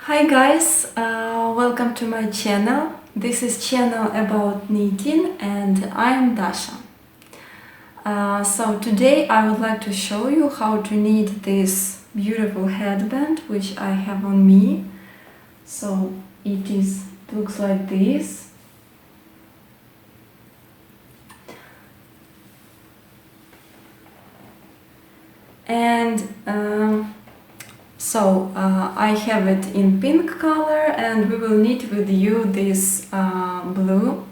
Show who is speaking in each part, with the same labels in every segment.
Speaker 1: Hi guys, welcome to my channel. This is channel about knitting and I'm Dasha. So today I would like to show you how to knit this beautiful headband which I have on me. So it looks like this. And I have it in pink color and we will knit with you this blue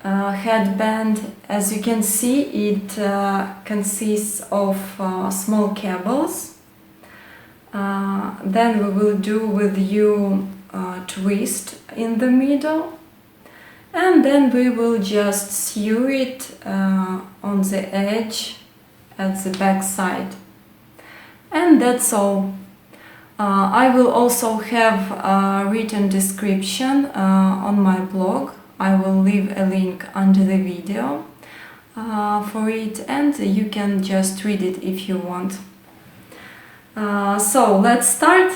Speaker 1: headband. As you can see, it consists of small cables. Then we will do with you twist in the middle, and then we will just sew it on the edge at the back side. And that's all. I will also have a written description on my blog. I will leave a link under the video for it, and you can just read it if you want. So let's start.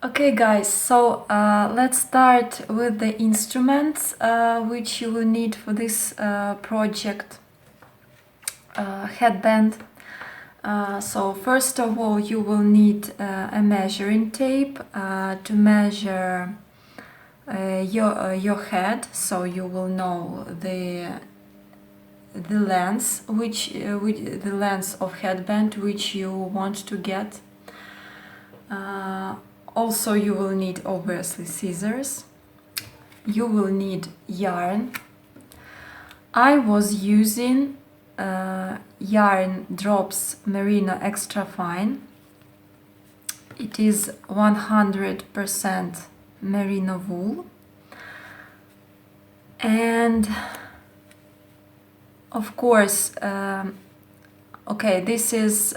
Speaker 1: Okay guys, so let's start with the instruments which you will need for this project. Headband. So first of all you will need a measuring tape to measure your head, so you will know the length the length of headband which you want to get. Also you will need obviously scissors. You will need yarn. I was using yarn drops Merino extra fine. It is 100% merino wool, and of course okay, this is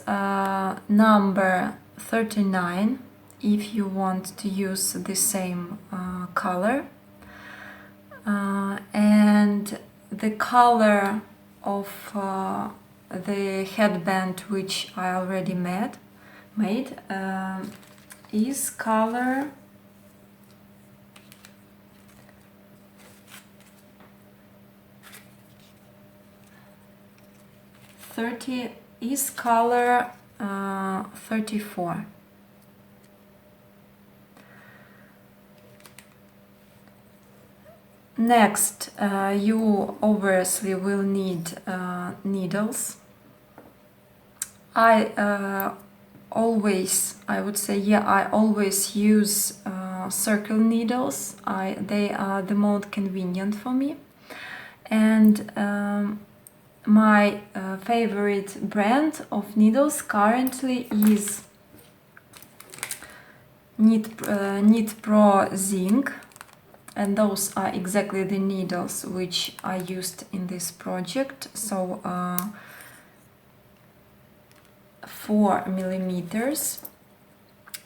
Speaker 1: number 39 if you want to use the same color, and the color of the headband which I already made is color 34. Next, you obviously will need needles. I always use circle needles. They are the most convenient for me. And my favorite brand of needles currently is KnitPro Zing. And those are exactly the needles which I used in this project. So 4 millimeters,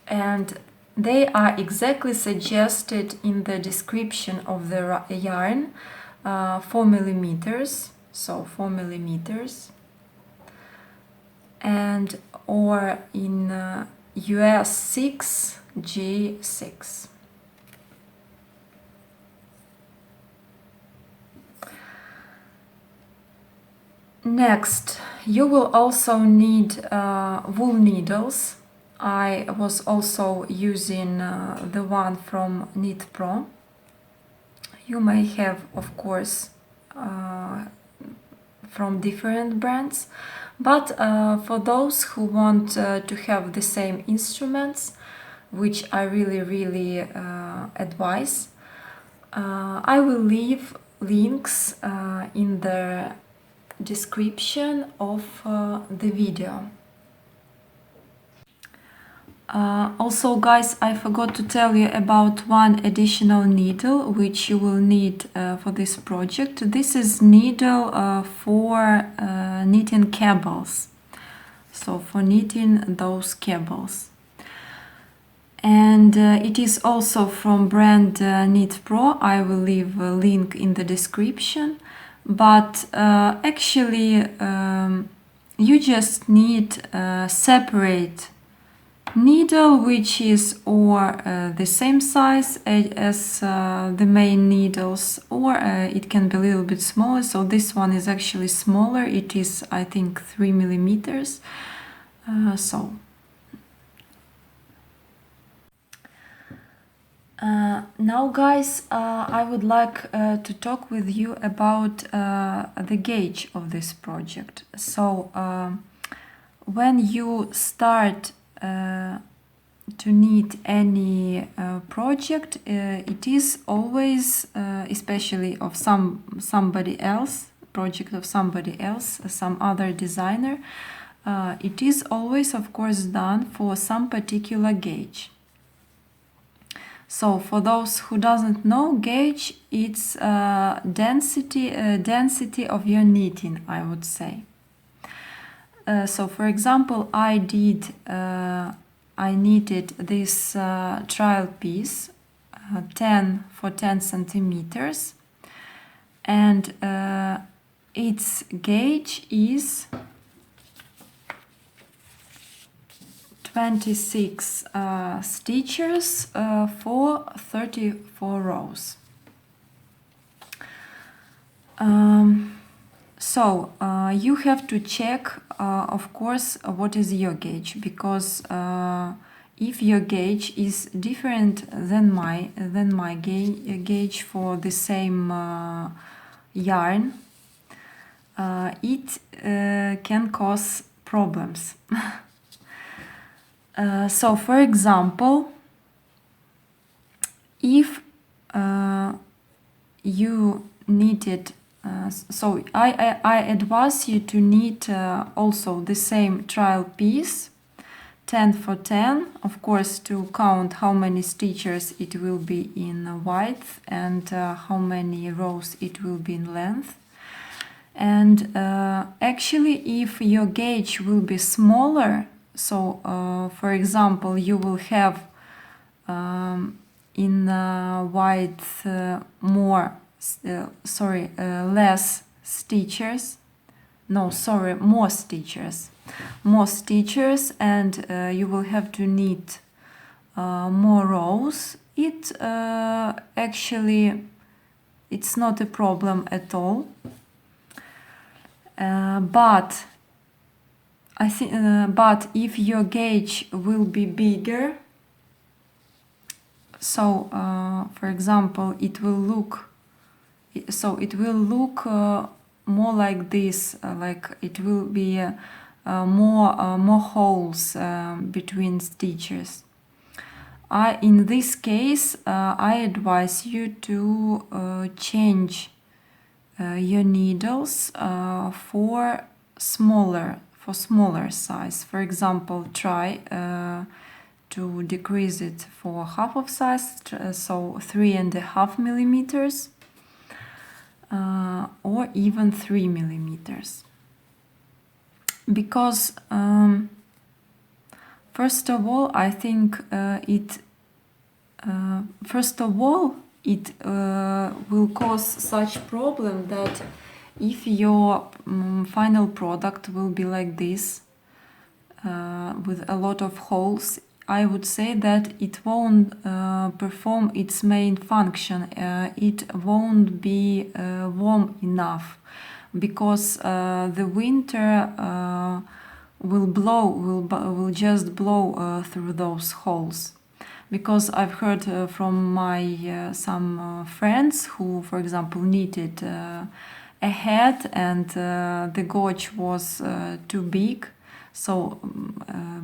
Speaker 1: and they are exactly suggested in the description of the yarn. 4 millimeters, so 4 millimeters, and or in US 6 G6. Next, you will also need wool needles. I was also using the one from KnitPro. You may have, of course, from different brands, but for those who want to have the same instruments, which I really advise, I will leave links in the description of the video. Also guys, I forgot to tell you about one additional needle which you will need for this project. This is needle for knitting cables, so for knitting those cables. And it is also from brand KnitPro. I will leave a link in the description. But actually you just need separate needle which is or the same size as the main needles, or it can be a little bit smaller. So this one is actually smaller, it is I think 3 millimeters. Now guys, I would like to talk with you about the gauge of this project. So when you start to knit any project, it is always, especially of somebody else, project of somebody else, some other designer, it is always of course done for some particular gauge. So for those who doesn't know, gauge, it's density of your knitting, I would say. So for example, I knitted this trial piece 10 for 10 centimeters, and its gauge is 26 stitches for 34 rows. So you have to check, of course, what is your gauge, because if your gauge is different than my gauge for the same yarn, it can cause problems. So for example, if you knitted, so I advise you to knit also the same trial piece 10 for 10, of course, to count how many stitches it will be in width and how many rows it will be in length. And actually, if your gauge will be smaller, so for example, you will have in width less stitches, more stitches, and you will have to knit more rows. Actually, it's not a problem at all. But I think, but if your gauge will be bigger, so for example, it will look more like this, like it will be more holes between stitches. In this case, I advise you to change your needles for smaller size. For example, try to decrease it for half of size, so 3.5 millimeters, or even 3 millimeters. Because first of all, I think it will cause such problem that if your final product will be like this, with a lot of holes, I would say that it won't perform its main function. It won't be warm enough, because the winter will just blow through those holes. Because I've heard from my some friends who, for example, knitted a head and the gauge was too big, so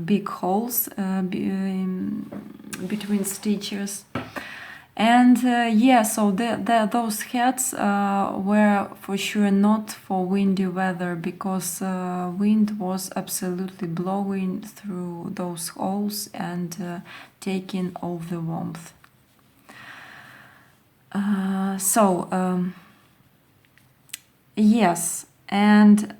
Speaker 1: big holes between stitches. And so those heads were for sure not for windy weather, because wind was absolutely blowing through those holes and taking all the warmth. Yes, and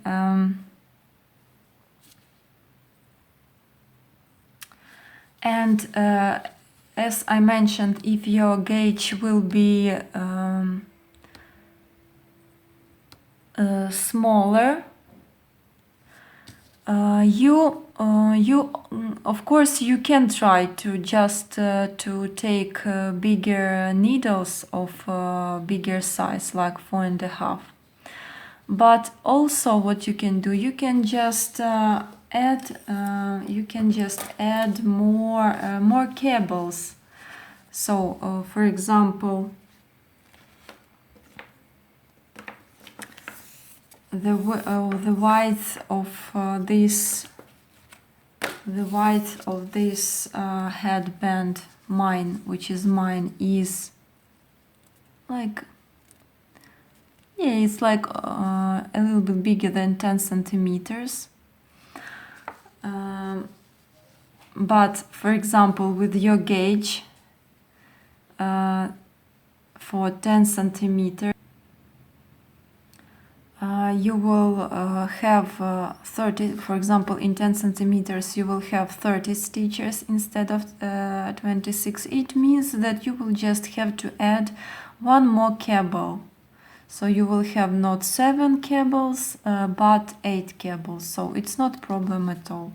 Speaker 1: as I mentioned, if your gauge will be smaller, Of course you can try to just to take bigger needles of bigger size, like 4.5. But also what you can do, you can just add more cables. So for example, the width of this headband which is mine, is like, yeah, it's like a little bit bigger than 10 centimeters. But for example, with your gauge for 10 centimeters, you will have 30, for example, in 10 centimeters you will have 30 stitches instead of 26. It means that you will just have to add one more cable. So you will have not 7 cables, but 8 cables. So it's not a problem at all.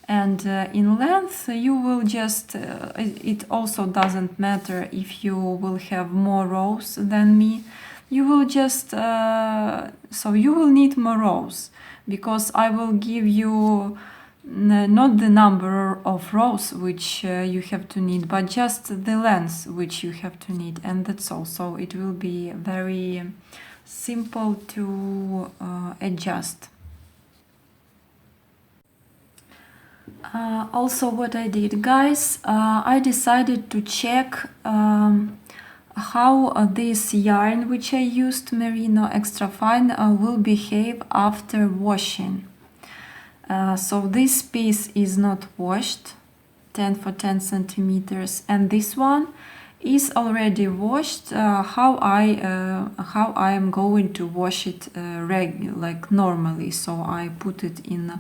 Speaker 1: And in length, you will just, it also doesn't matter if you will have more rows than me. You will just, so you will need more rows, because I will give you not the number of rows which you have to need, but just the length which you have to need, and that's all. So it will be very simple to adjust. Also what I did, guys, I decided to check how this yarn which I used, Merino extra fine, will behave after washing. So this piece is not washed, 10 for 10 centimeters, and this one is already washed. How I am going to wash it like normally. So I put it in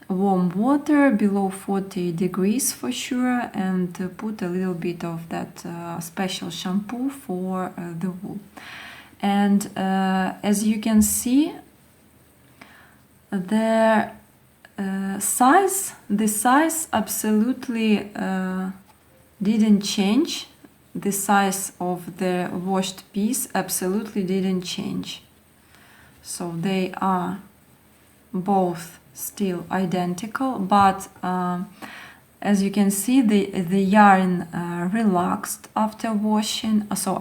Speaker 1: warm water below 40 degrees for sure, and put a little bit of that special shampoo for the wool. And as you can see, the size absolutely didn't change. The size of the washed piece absolutely didn't change. So they are both still identical, but as you can see, the yarn relaxed after washing, so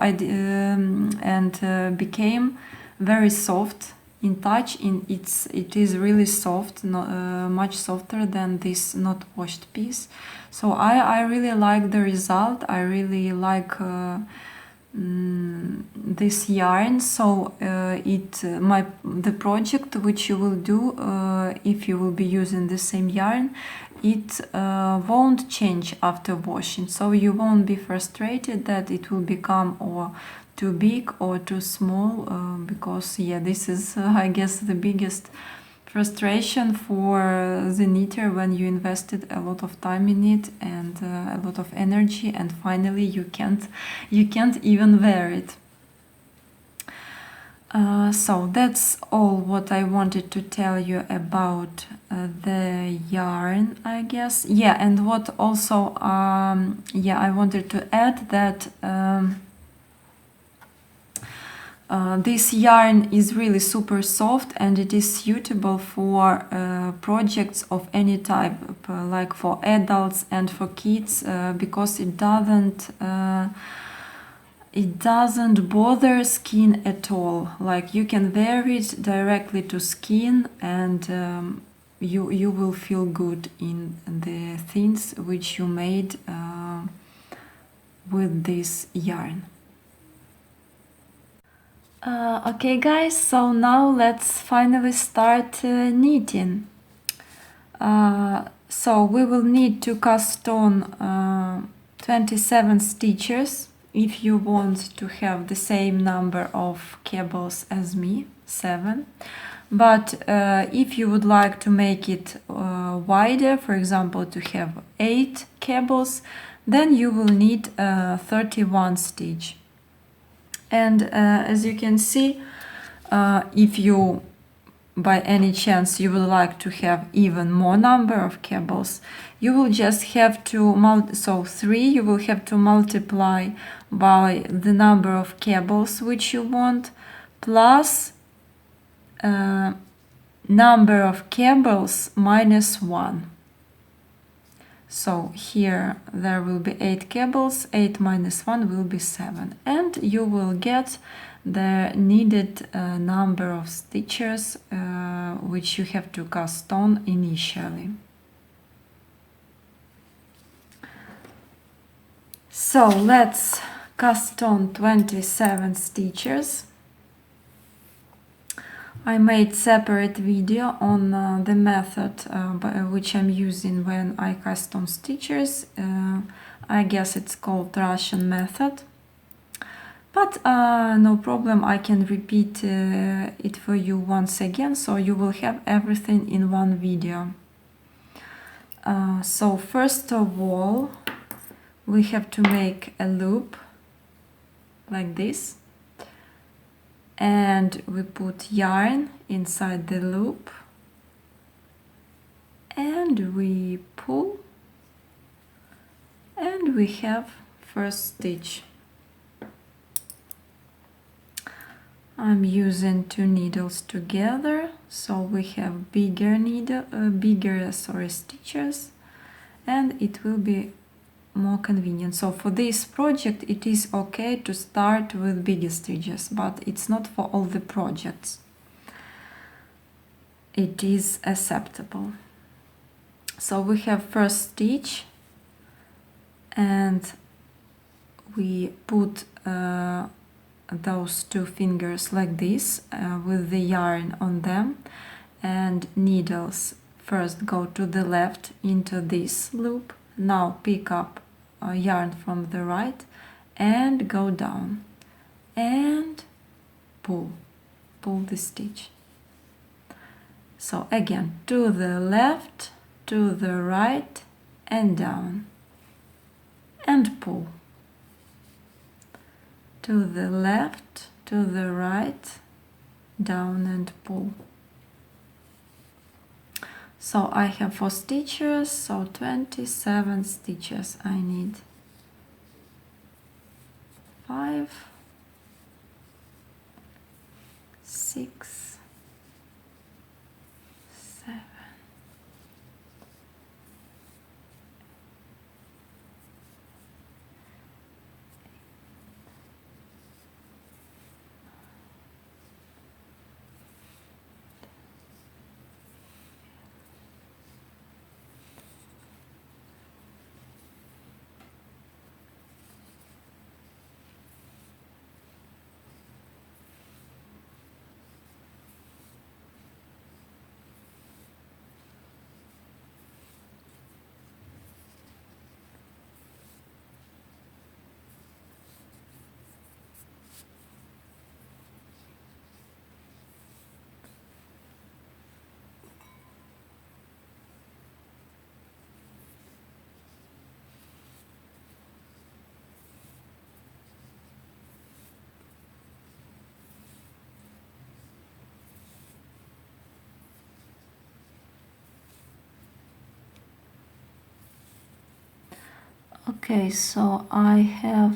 Speaker 1: became very soft in touch. It is really soft, much softer than this not washed piece. So I really like the result. I really like this yarn. So the project which you will do if you will be using the same yarn, it won't change after washing. So you won't be frustrated that it will become or too big or too small, because yeah, this is I guess the biggest frustration for the knitter when you invested a lot of time in it and a lot of energy, and finally you can't even wear it. So that's all what I wanted to tell you about the yarn, I guess. Yeah, and what also I wanted to add that this yarn is really super soft, and it is suitable for projects of any type, like for adults and for kids, because it doesn't bother skin at all. Like you can wear it directly to skin, and you will feel good in the things which you made with this yarn. Okay guys, so now let's finally start knitting. So we will need to cast on 27 stitches if you want to have the same number of cables as me, 7. But if you would like to make it wider, for example to have 8 cables, then you will need 31 stitch. And as you can see, if you by any chance you would like to have even more number of cables, you will just have to so 3 you will have to multiply by the number of cables which you want plus number of cables minus 1. So here there will be 8 cables, 8 minus 1 will be 7, and you will get the needed number of stitches which you have to cast on initially. So let's cast on 27 stitches. I made separate video on the method which I'm using when I cast on stitches. I guess it's called Russian method. But no problem, I can repeat it for you once again, so you will have everything in one video. So first of all, we have to make a loop like this. And we put yarn inside the loop and we pull and we have first stitch. I'm using 2 needles together, so we have bigger stitches, and it will be more convenient. So for this project it is okay to start with bigger stitches, but it's not for all the projects. It is acceptable. So we have first stitch and we put those 2 fingers like this with the yarn on them, and needles first go to the left into this loop. Now pick up yarn from the right and go down and pull the stitch. So again, to the left, to the right and down and pull. To the left, to the right, down and pull. So I have 4 stitches, so 27 stitches I need. 5, 6, 7. Okay, so I have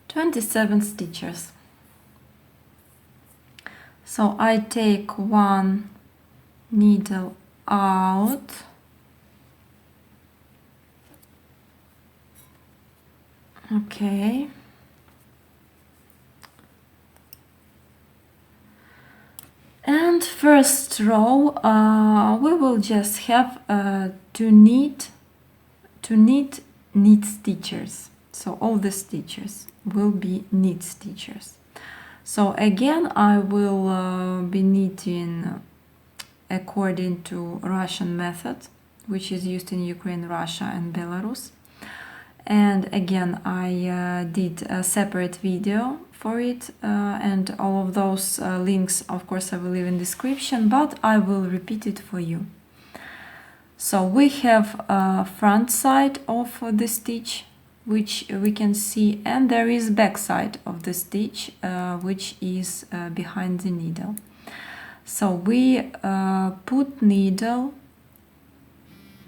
Speaker 1: "27 stitches. So I take 1 needle out, okay, and first row we will just have to knit stitches. So all the stitches will be knit stitches. So again I will be knitting according to Russian method, which is used in Ukraine, Russia and Belarus. And again I did a separate video for it, and all of those links of course I will leave in description, but I will repeat it for you. So we have a front side of the stitch, which we can see, and there is back side of the stitch, which is behind the needle. So we put needle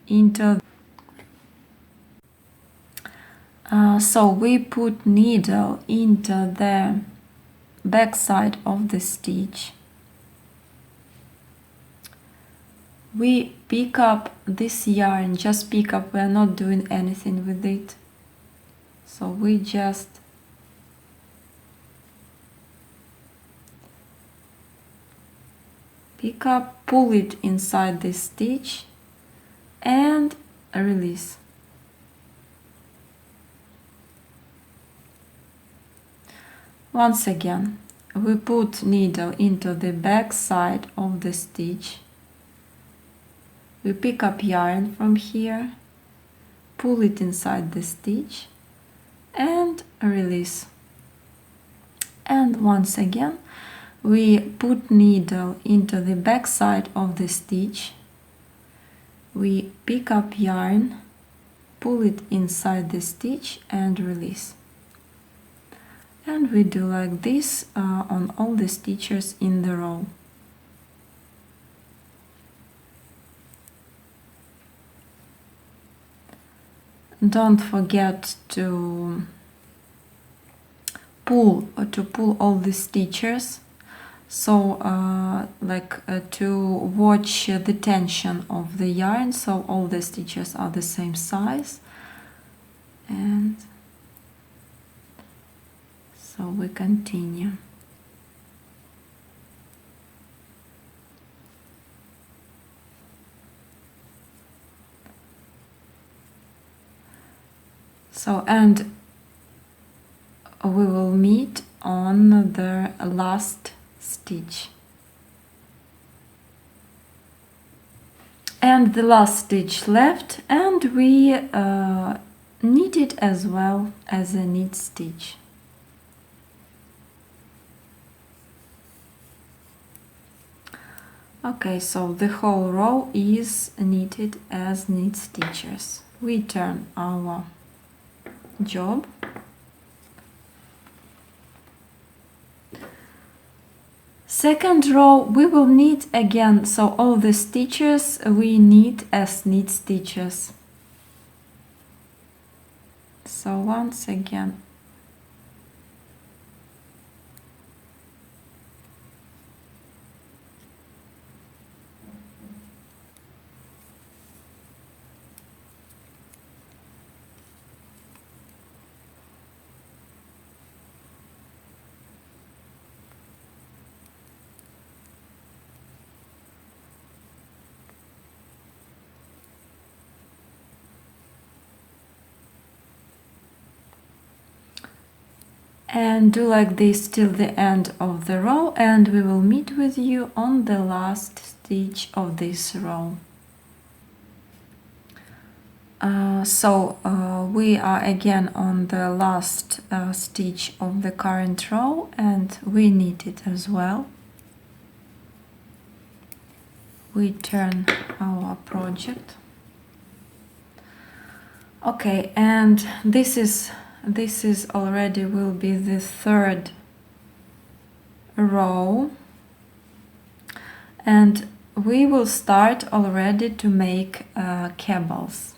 Speaker 1: into the back side of the stitch. We pick up this yarn, just pick up, we are not doing anything with it. So we just pick up, pull it inside this stitch and release. Once again, we put needle into the back side of the stitch. We pick up yarn from here, pull it inside the stitch and release. And once again, we put needle into the back side of the stitch. We pick up yarn, pull it inside the stitch and release. And we do like this on all the stitches in the row. Don't forget to pull all the stitches, so to watch the tension of the yarn, so all the stitches are the same size. And so we continue. So, and we will meet on the last stitch. And the last stitch left, and we knit it as well as a knit stitch. Okay, so the whole row is knitted as knit stitches. We turn our job. Second row we will knit again, so all the stitches we knit as knit stitches. So once again, and do like this till the end of the row, and we will meet with you on the last stitch of this row. We are again on the last stitch of the current row, and we knit it as well. We turn our project. Okay, and this is already will be the third row, and we will start already to make cables.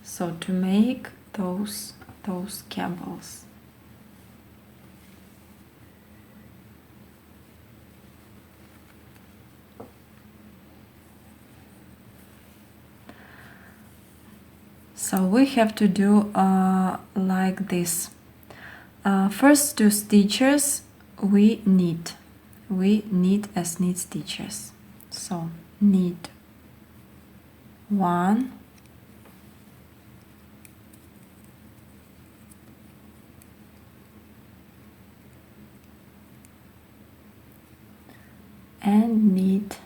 Speaker 1: So to make those cables. So we have to do like this. First two stitches we knit as knit stitches. So knit one, and knit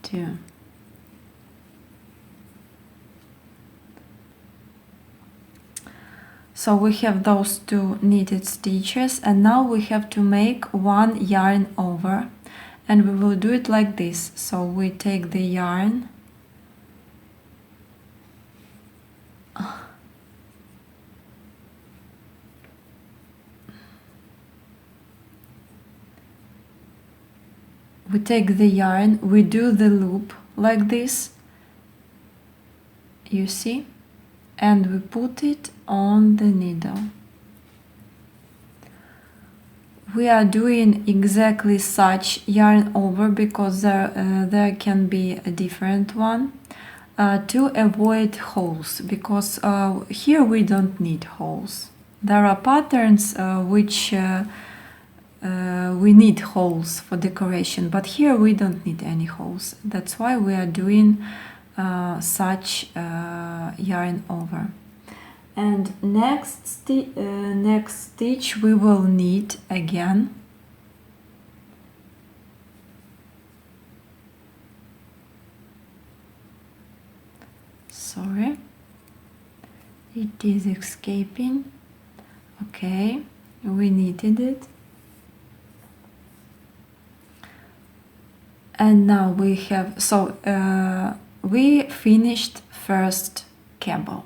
Speaker 1: two. So we have those two knitted stitches, and now we have to make one yarn over, and we will do it like this. So we take the yarn, we do the loop like this, you see, and we put it on the needle. We are doing exactly such yarn over because there can be a different one to avoid holes, because here we don't need holes. There are patterns which we need holes for decoration, but here we don't need any holes. That's why we are doing such yarn over. And next stitch we will need again sorry, it is escaping. Okay, we knitted it, and now we have, so we finished first cable.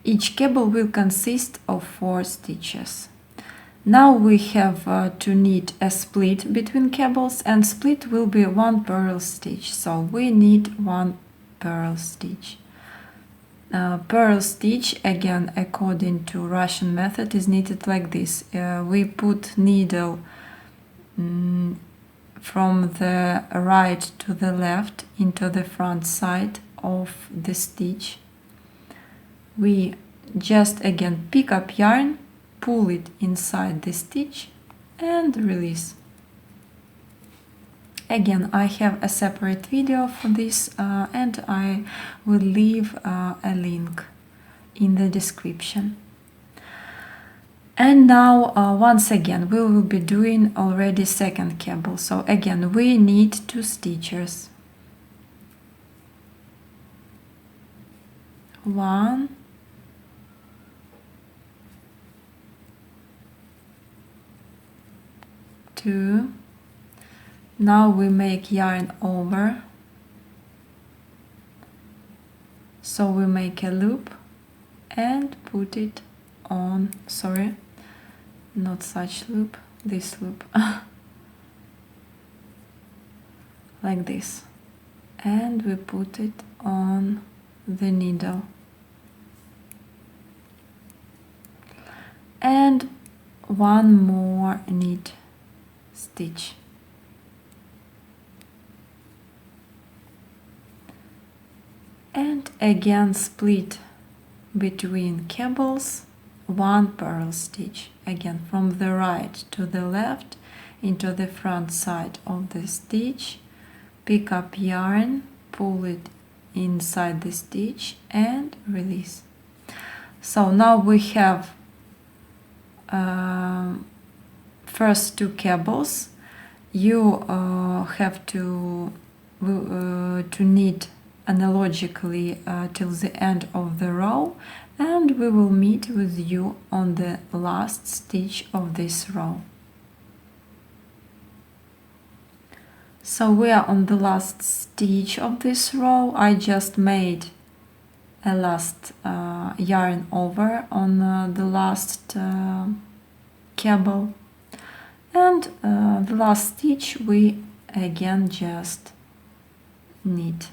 Speaker 1: Each cable will consist of 4 stitches. Now we have to knit a split between cables, and split will be 1 purl stitch. So we need 1 purl stitch. Purl stitch, again according to Russian method, is knitted like this. We put needle from the right to the left into the front side of the stitch. We just again pick up yarn, pull it inside the stitch and release. Again, I have a separate video for this and I will leave a link in the description. And now once again we will be doing already second cable. So again we need 2 stitches. 1, 2. Now we make yarn over, so we make a loop and put it on, sorry, not such loop, this loop, like this, and we put it on the needle. And 1 more knit stitch. And again split between cables, 1 purl stitch. Again from the right to the left into the front side of the stitch, pick up yarn, pull it inside the stitch and release. So now we have first 2 cables. You have to knit analogically till the end of the row, and we will meet with you on the last stitch of this row. So we are on the last stitch of this row. I just made a last yarn over on the last cable, and the last stitch we again just knit.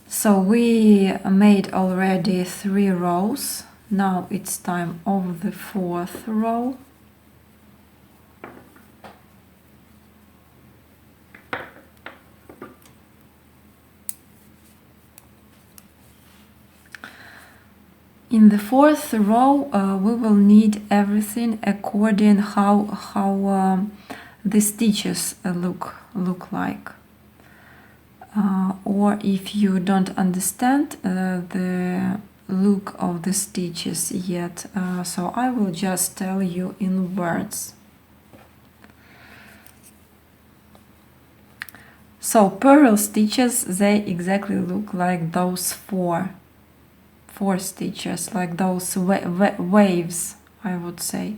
Speaker 1: So we made already 3 rows. Now it's time of the 4th row. In the 4th row we will need everything according how the stitches look like. Or if you don't understand the look of the stitches yet, so I will just tell you in words. So purl stitches, they exactly look like those four stitches, like those waves, I would say.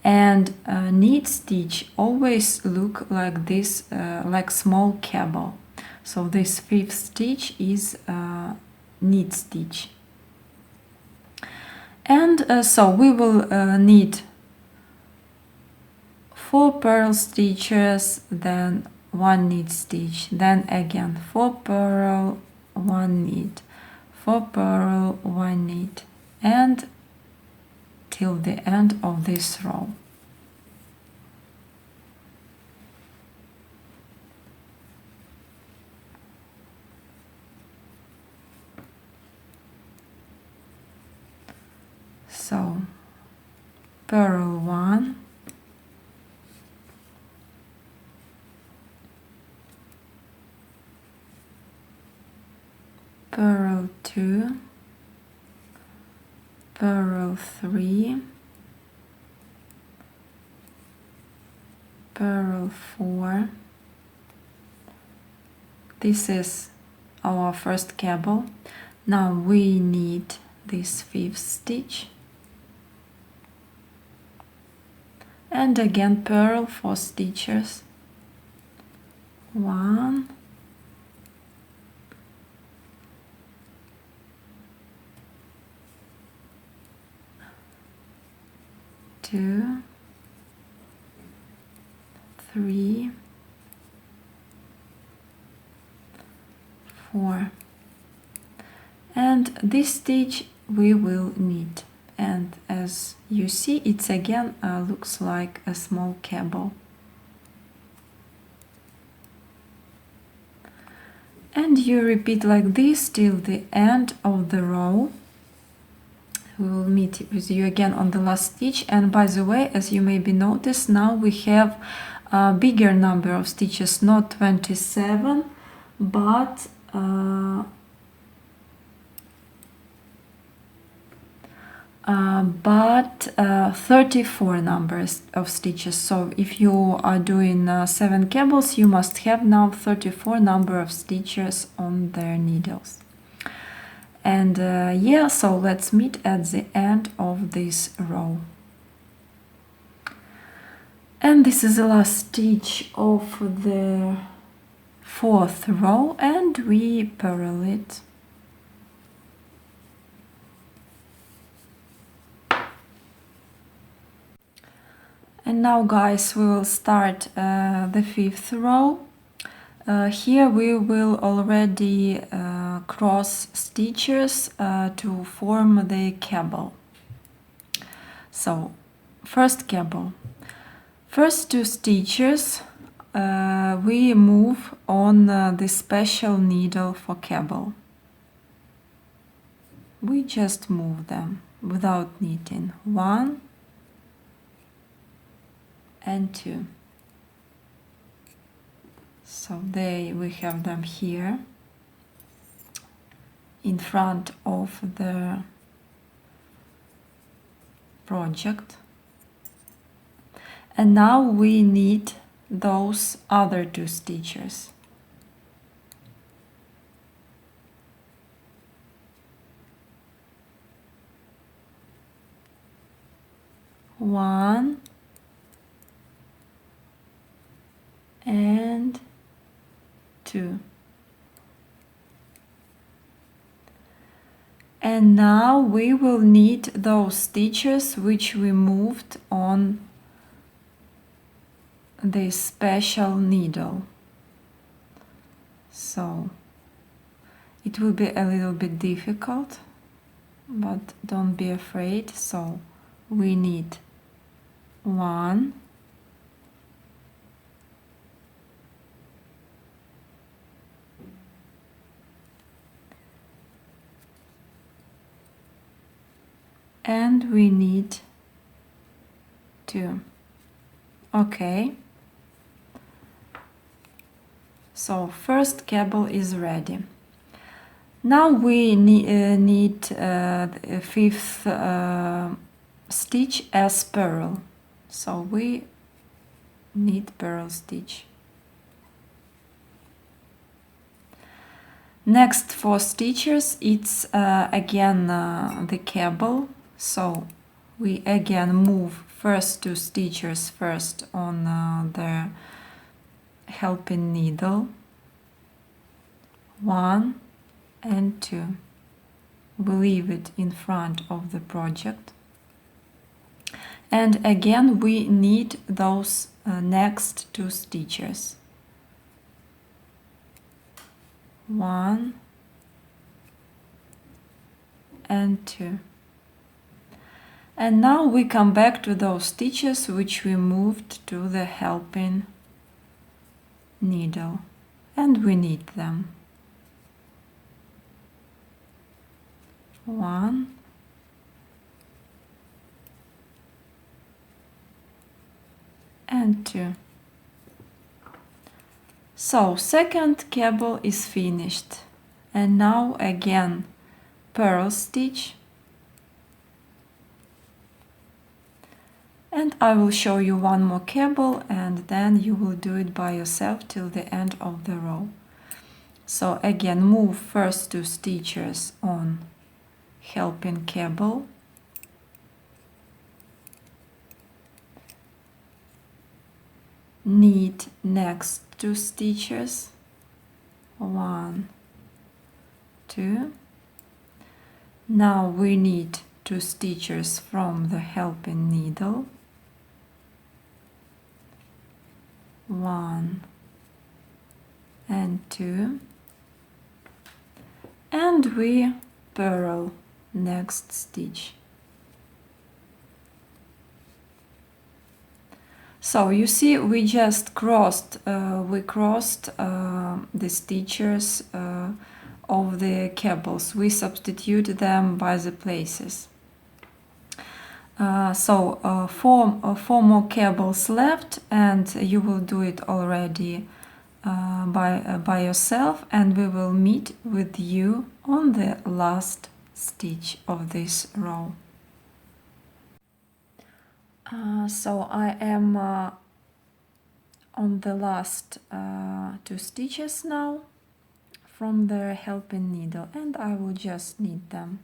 Speaker 1: And knit stitch always look like this, like small cable. So this 5th stitch is knit stitch. And so we will knit 4 purl stitches, then 1 knit stitch, then again 4 purl, 1 knit, 4 purl, 1 knit, and till the end of this row. So purl 1, purl 2, purl 3, purl 4. This is our first cable. Now we need this 5th stitch. And again purl 4 stitches. 1, 2, 3, 4. And this stitch we will knit. And as you see, it's again looks like a small cable. And you repeat like this till the end of the row. We will meet with you again on the last stitch. And by the way, as you maybe notice, now we have a bigger number of stitches, not 27, but 34 numbers of stitches. So if you are doing 7 cables, you must have now 34 number of stitches on their needles. And yeah, so let's meet at the end of this row. And this is the last stitch of the 4th row, and we purl it. And now, guys, we will start the 5th row. Here we will already cross stitches to form the cable. So, first cable. First 2 stitches we move on the special needle for cable. We just move them without knitting. 1 and 2. So we have them here in front of the project. And now we knit those other 2 stitches. One and 2. And now we will knit those stitches which we moved on this special needle. So it will be a little bit difficult, but don't be afraid. So we knit 1, and we knit 2. Okay. So first cable is ready. Now we knit the 5th stitch as purl. So we knit purl stitch. Next 4 stitches, it's again the cable. So we again move first 2 stitches first on the helping needle, 1 and 2. We leave it in front of the project, and again we need those next 2 stitches, 1 and 2. And now we come back to those stitches which we moved to the helping needle, and we knit them, 1 and 2. So second cable is finished, and now again purl stitch, and I will show you one more cable and then you will do it by yourself till the end of the row. So again move first 2 stitches on helping cable, knit next 2 stitches, 1, 2. Now we knit 2 stitches from the helping needle, 1 and 2, and we purl next stitch. So you see we just crossed the stitches of the cables. We substitute them by the places. Four more cables left, and you will do it already by yourself, and we will meet with you on the last stitch of this row. So I am on the last 2 stitches now from the helping needle, and I will just knit them.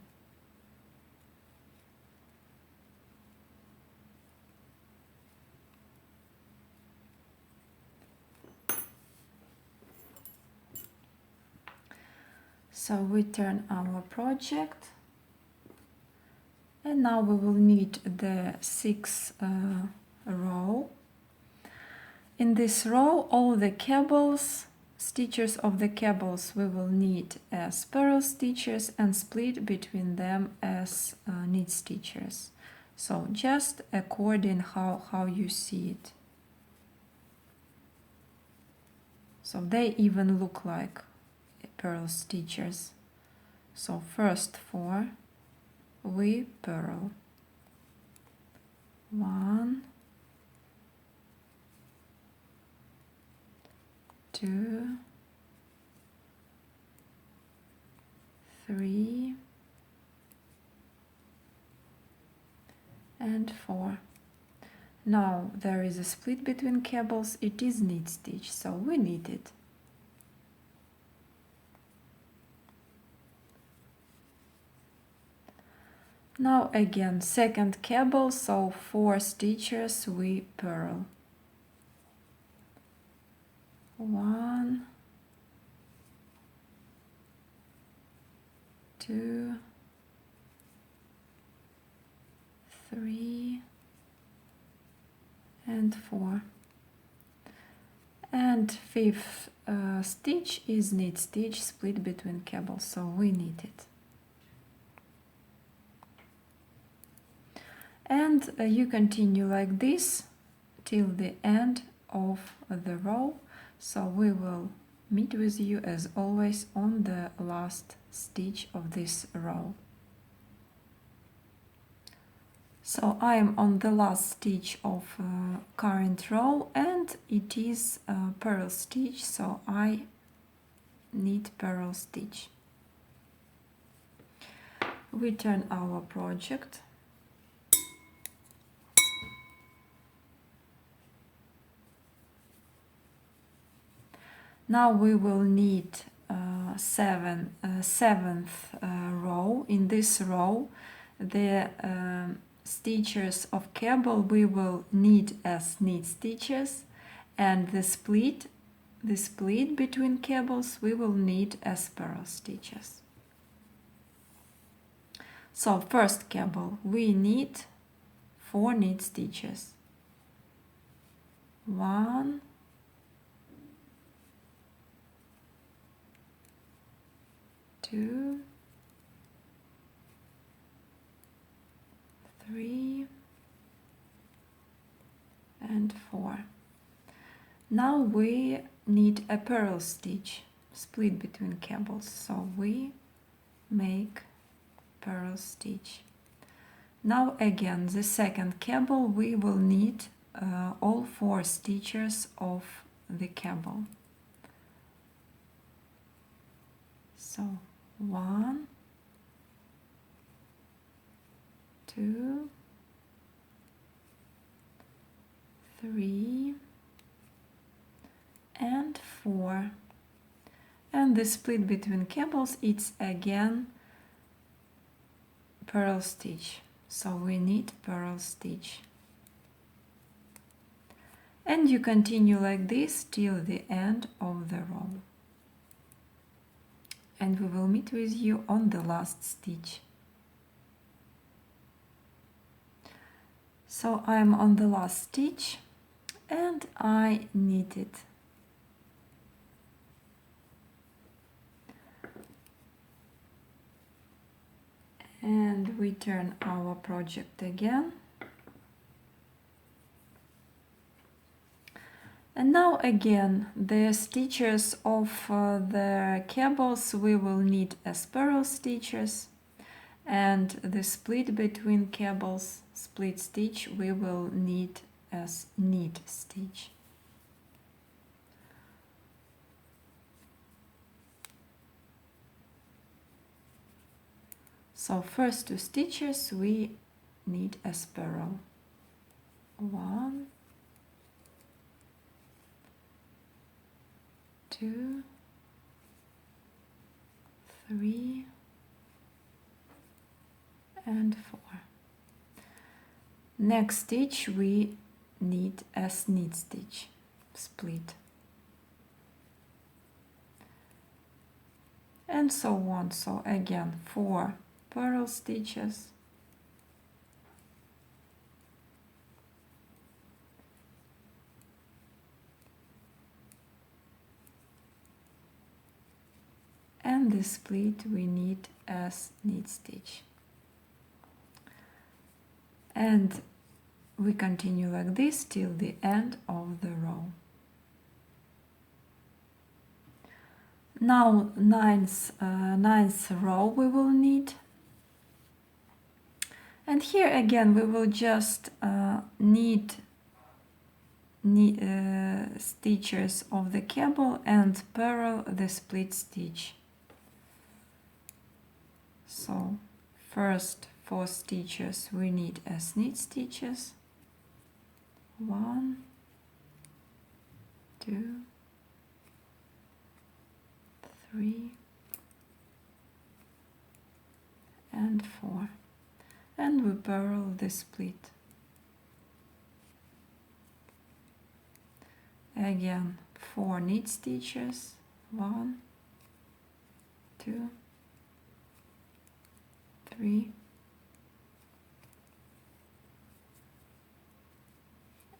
Speaker 1: So we turn our project, and now we will knit the 6th row. In this row, all the cables, stitches of the cables, we will knit as purl stitches and split between them as knit stitches. So just according how you see it. So they even look like purl stitches. So first 4 we purl, 1, 2, 3 and 4. Now there is a split between cables, it is knit stitch, so we knit it. Now again second cable, so 4 stitches we purl, 1, 2, 3 and 4, and 5th stitch is knit stitch split between cables, so we knit it. And you continue like this till the end of the row. So we will meet with you as always on the last stitch of this row. So I am on the last stitch of current row, and it is a purl stitch, so I knit purl stitch. We turn our project. Now we will knit 7th row. In this row, the stitches of cable we will knit as knit stitches, and the split between cables we will knit as purl stitches. So first cable we knit 4 knit stitches. 1, 2, 3, and 4. Now we need a purl stitch split between cables, so we make purl stitch. Now again, the second cable we will knit all 4 stitches of the cable. So 1, 2, 3, and 4. And the split between cables, it's again purl stitch. So we knit purl stitch. And you continue like this till the end of the row. And we will meet with you on the last stitch. So I'm on the last stitch and I knit it. And we turn our project again. And now again, the stitches of the cables we will knit as purl stitches, and the split between cables, split stitch, we will knit as knit stitch. So first 2 stitches we knit as purl. 1, 2, 3, and 4. Next stitch we knit as knit stitch, split. And so on. So again 4 purl stitches, and the split we knit as knit stitch. And we continue like this till the end of the row. Now ninth row we will knit. And here again we will just knit stitches of the cable and purl the split stitch. So first 4 stitches we knit as knit stitches. 1, 2, 3, and 4. And we purl the split. Again 4 knit stitches. 1, 2, 3,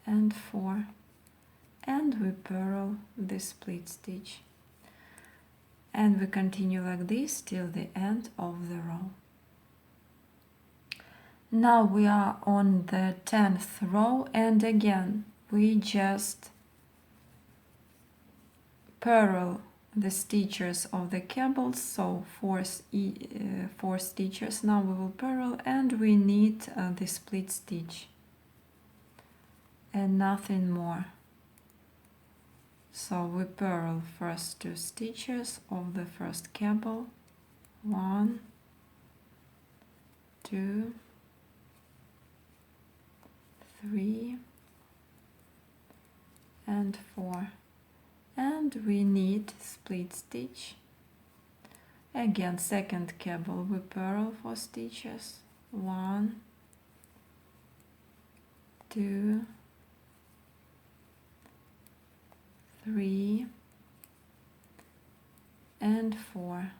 Speaker 1: and 4, and we purl the split stitch. And we continue like this till the end of the row. Now we are on the 10th row, and again we just purl the stitches of the cables, so 4 stitches now we will purl, and we knit the split stitch and nothing more. So we purl first 2 stitches of the first cable. 1, 2, 3, and 4, and we knit split stitch. Again second cable we purl 4 stitches. 1, 2, 3, and 4,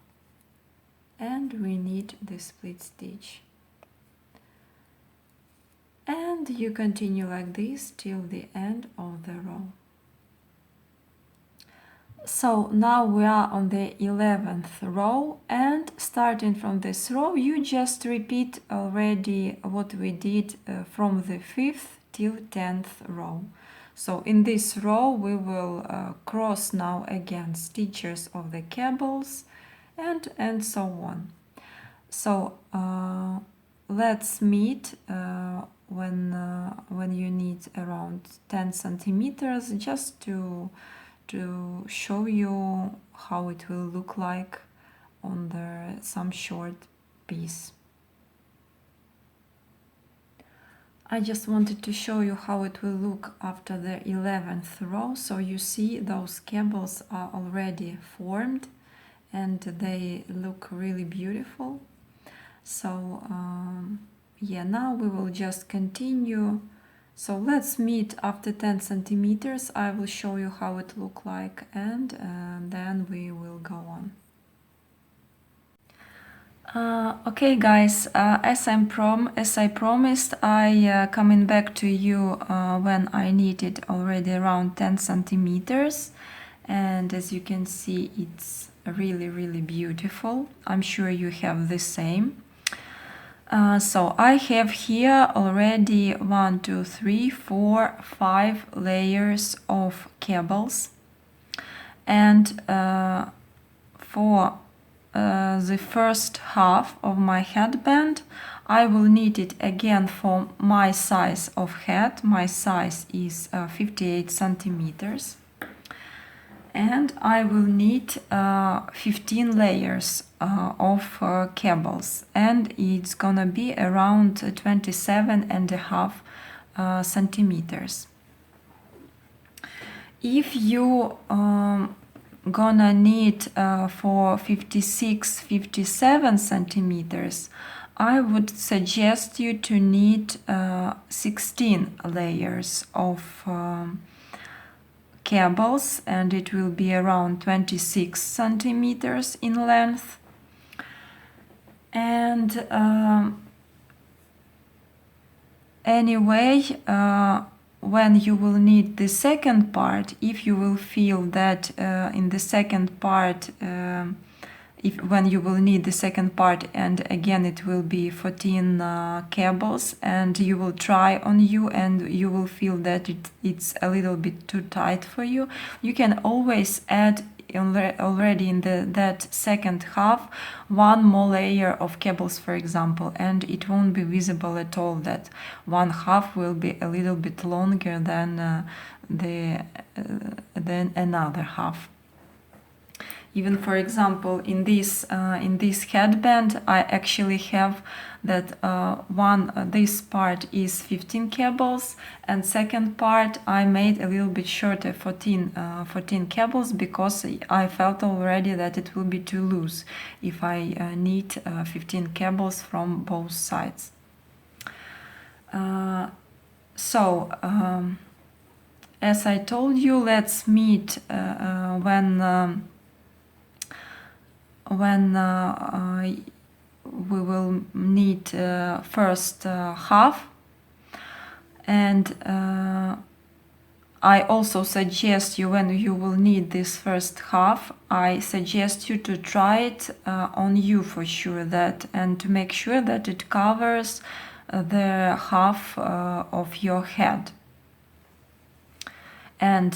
Speaker 1: and we need the split stitch. And you continue like this till the end of the row. So now we are on the 11th row, and starting from this row you just repeat already what we did from the 5th till 10th row. So in this row we will cross now again stitches of the cables and so on. So let's meet when you need around 10 centimeters, just to show you how it will look like on some short piece. I just wanted to show you how it will look after the 11th row. So you see those cables are already formed and they look really beautiful. So yeah, now we will just continue. So let's meet after 10 centimeters. I will show you how it look like, and then we will go on. Okay guys, as I promised, I coming back to you when I knitted already around 10 centimeters, and as you can see, it's really beautiful. I'm sure you have the same. So I have here already 1, 2, 3, 4, 5 layers of cables, and for the first half of my headband I will knit it again for my size of head. My size is 58 centimeters, and I will knit 15 layers of cables, and it's gonna be around 27.5 centimeters. If you gonna knit for 56-57 centimeters, I would suggest you to knit 16 layers of cables, and it will be around 26 centimeters in length. And anyway, when you will knit the second part, if you will feel that in the second part, when you will knit the second part, and again it will be 14 cables, and you will try on you and you will feel that it's a little bit too tight for you, you can always add already in that second half one more layer of cables, for example, and it won't be visible at all that one half will be a little bit longer than another half. Even, for example, in this headband, I actually have that this part is 15 cables, and second part I made a little bit shorter, 14 cables, because I felt already that it will be too loose if I knit 15 cables from both sides. As I told you, let's meet when we will knit first half, and I also suggest you, when you will knit this first half, I suggest you to try it on you for sure, and to make sure that it covers the half of your head, and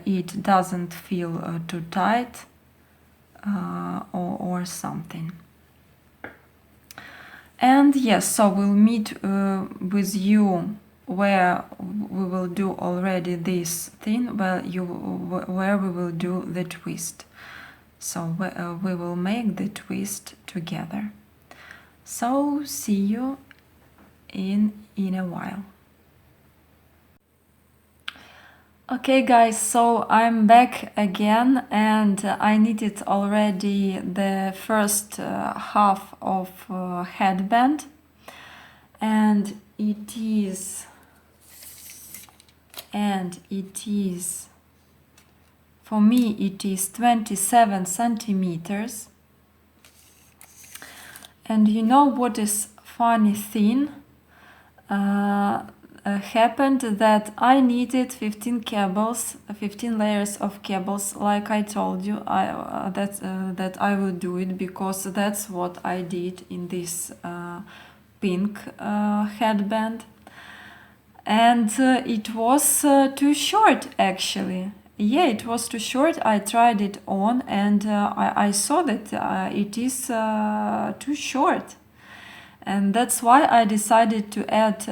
Speaker 1: it doesn't feel too tight or something. And yes, so we'll meet with you where we will do already this thing, where we will do the twist. So we will make the twist together. So see you in a while. Okay guys, so I'm back again, and I knitted already the first half of headband, and it is and it is, for me it is 27 centimeters. And you know what is funny thing? Happened that I needed 15 cables, 15 layers of cables, like I told you that I will do it, because that's what I did in this pink headband. And it was too short, actually. Yeah, it was too short. I tried it on, and I saw that it is too short. And that's why I decided to add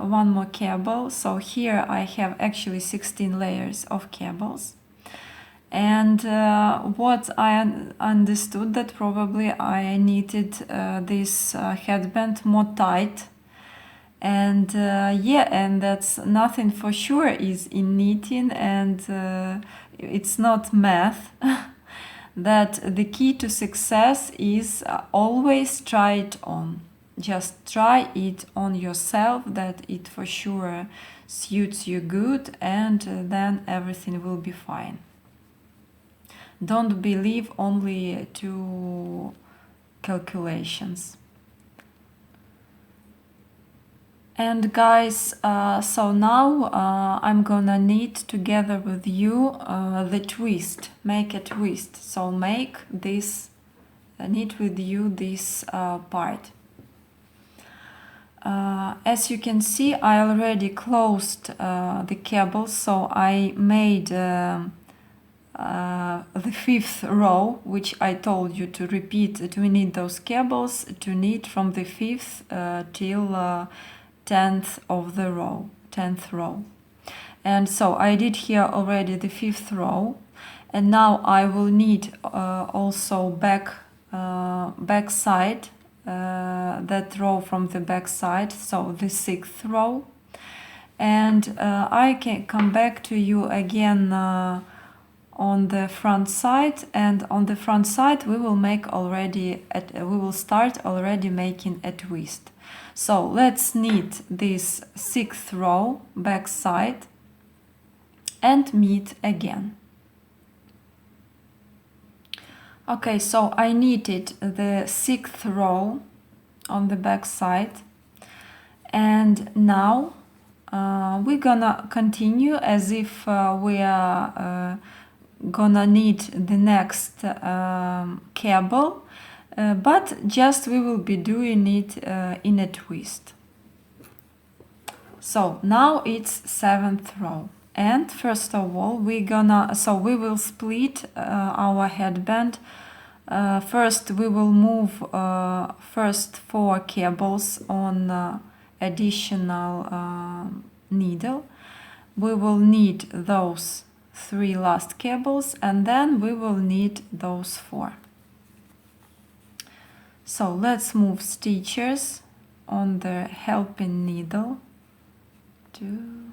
Speaker 1: one more cable. So here I have actually 16 layers of cables. And what I understood, that probably I needed this headband more tight. And yeah, and that's nothing for sure is in knitting, and it's not math. That the key to success is always try it on. Just try it on yourself, that it for sure suits you good, and then everything will be fine. Don't believe only to calculations. And guys, so now I'm gonna knit together with you the twist, make a twist. So make this, knit with you this part. As you can see, I already closed the cables, so I made the 5th row, which I told you to repeat, to knit those cables, to knit from the 5th till 10th of the row, 10th row. And so I did here already the 5th row, and now I will knit also back side, that row from the back side, so the 6th row. And I can come back to you again on the front side, and on the front side we will start already making a twist. So let's knit this 6th row back side and knit again. Okay, so I knitted the 6th row on the back side, and now we're gonna continue as if we are gonna knit the next cable, but just we will be doing it in a twist. So now it's 7th row, and first of all we will split our headband. First we will move first 4 cables on additional needle. We will knit those 3 last cables, and then we will knit those 4. So let's move stitches on the helping needle. 2.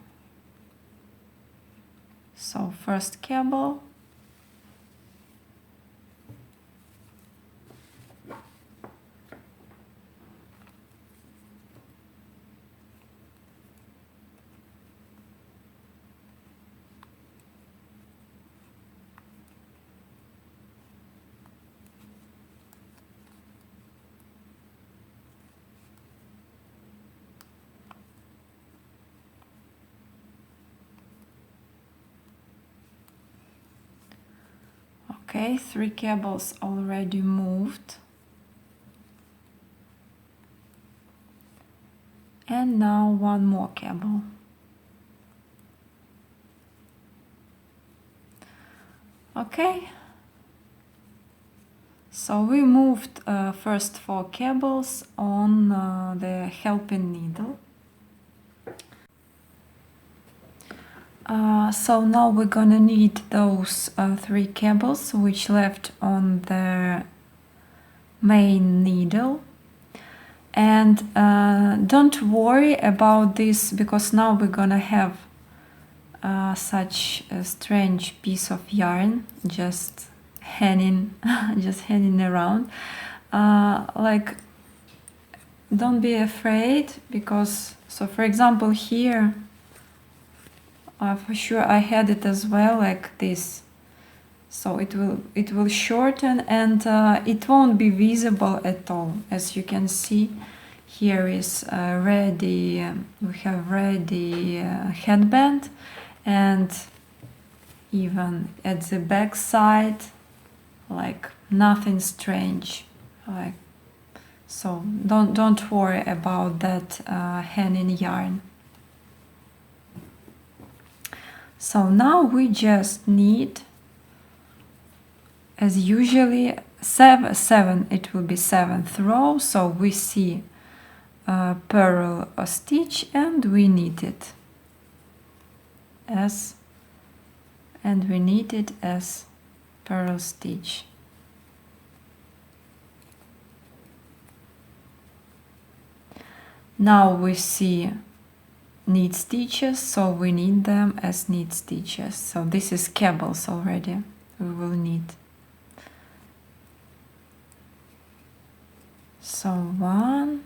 Speaker 1: So first cable, okay, 3 cables already moved, and now 1 more cable. Okay, so we moved first 4 cables on the helping needle. So now we're gonna knit those 3 cables which left on the main needle. And don't worry about this, because now we're gonna have such a strange piece of yarn just hanging around. Like, don't be afraid, because, so for example here For sure I had it as well, like this. So it will shorten, and it won't be visible at all. As you can see, here is ready. We have ready headband, and even at the back side, like nothing strange. Like, so don't worry about that hanging yarn. So now we just need, as usually, seven. It will be 7th row. So we see purl a stitch and we knit it as purl stitch. Now we see knit stitches, so we knit them as knit stitches. So this is cables already. We will knit. So 1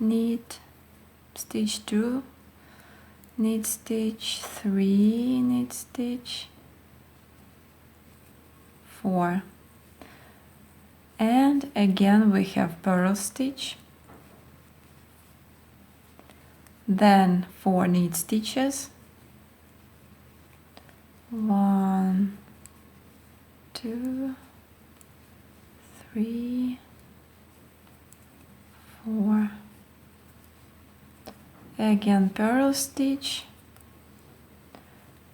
Speaker 1: knit, stitch 2, knit stitch 3, knit stitch 4, and again we have purl stitch, then 4 knit stitches, 1, 2, 3, 4, again purl stitch,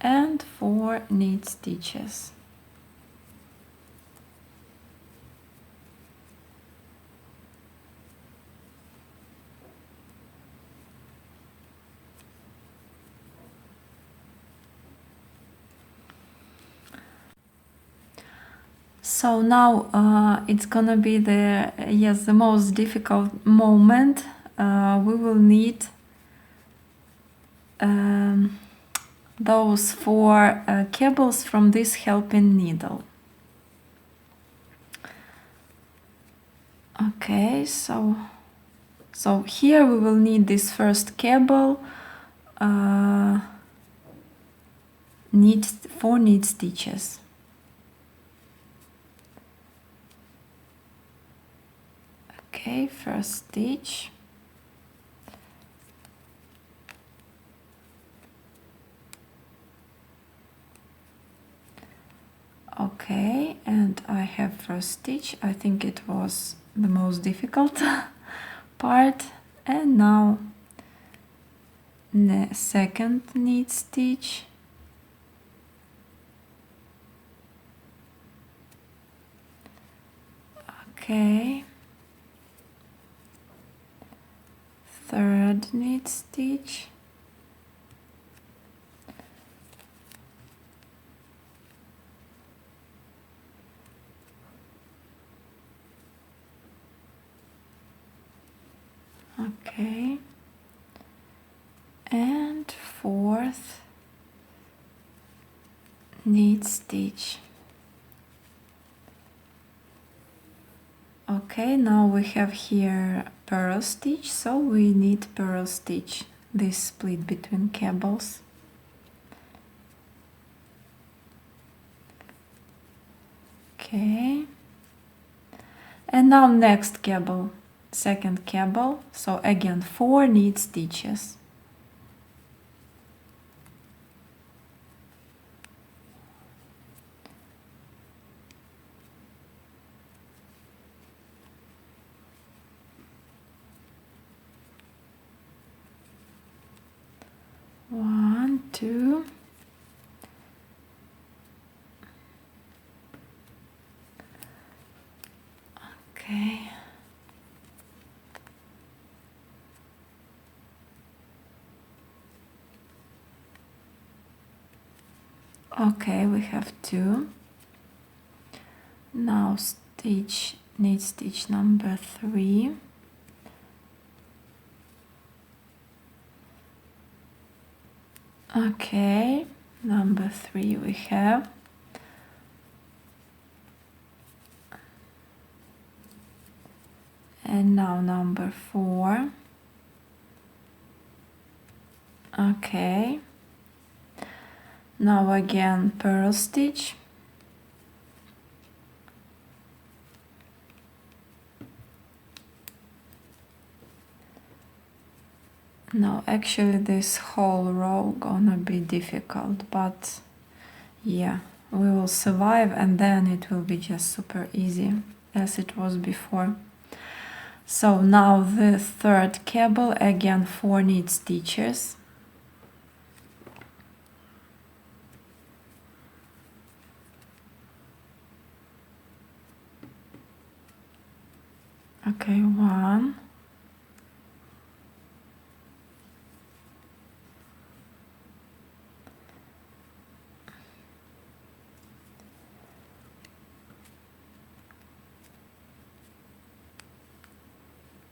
Speaker 1: and 4 knit stitches. So now it's gonna be the most difficult moment. We will need those 4 cables from this helping needle. Okay, so here we will need this first cable, knit 4 knit stitches. Okay, first stitch, okay, and I have first stitch. I think it was the most difficult part. And now the second knit stitch, okay, third knit stitch, okay, and fourth knit stitch. Okay, now we have here purl stitch, so we need purl stitch, this split between cables. Okay, and now next cable, second cable, so again 4 knit stitches. One, two, okay, okay, we have 2. Now stitch, knit stitch number 3. Okay, number 3 we have. And now number 4. Okay. Now again purl stitch. No, actually this whole row gonna be difficult, but yeah, we will survive, and then it will be just super easy as it was before. So now the third cable, again 4 knit stitches. Okay, 1.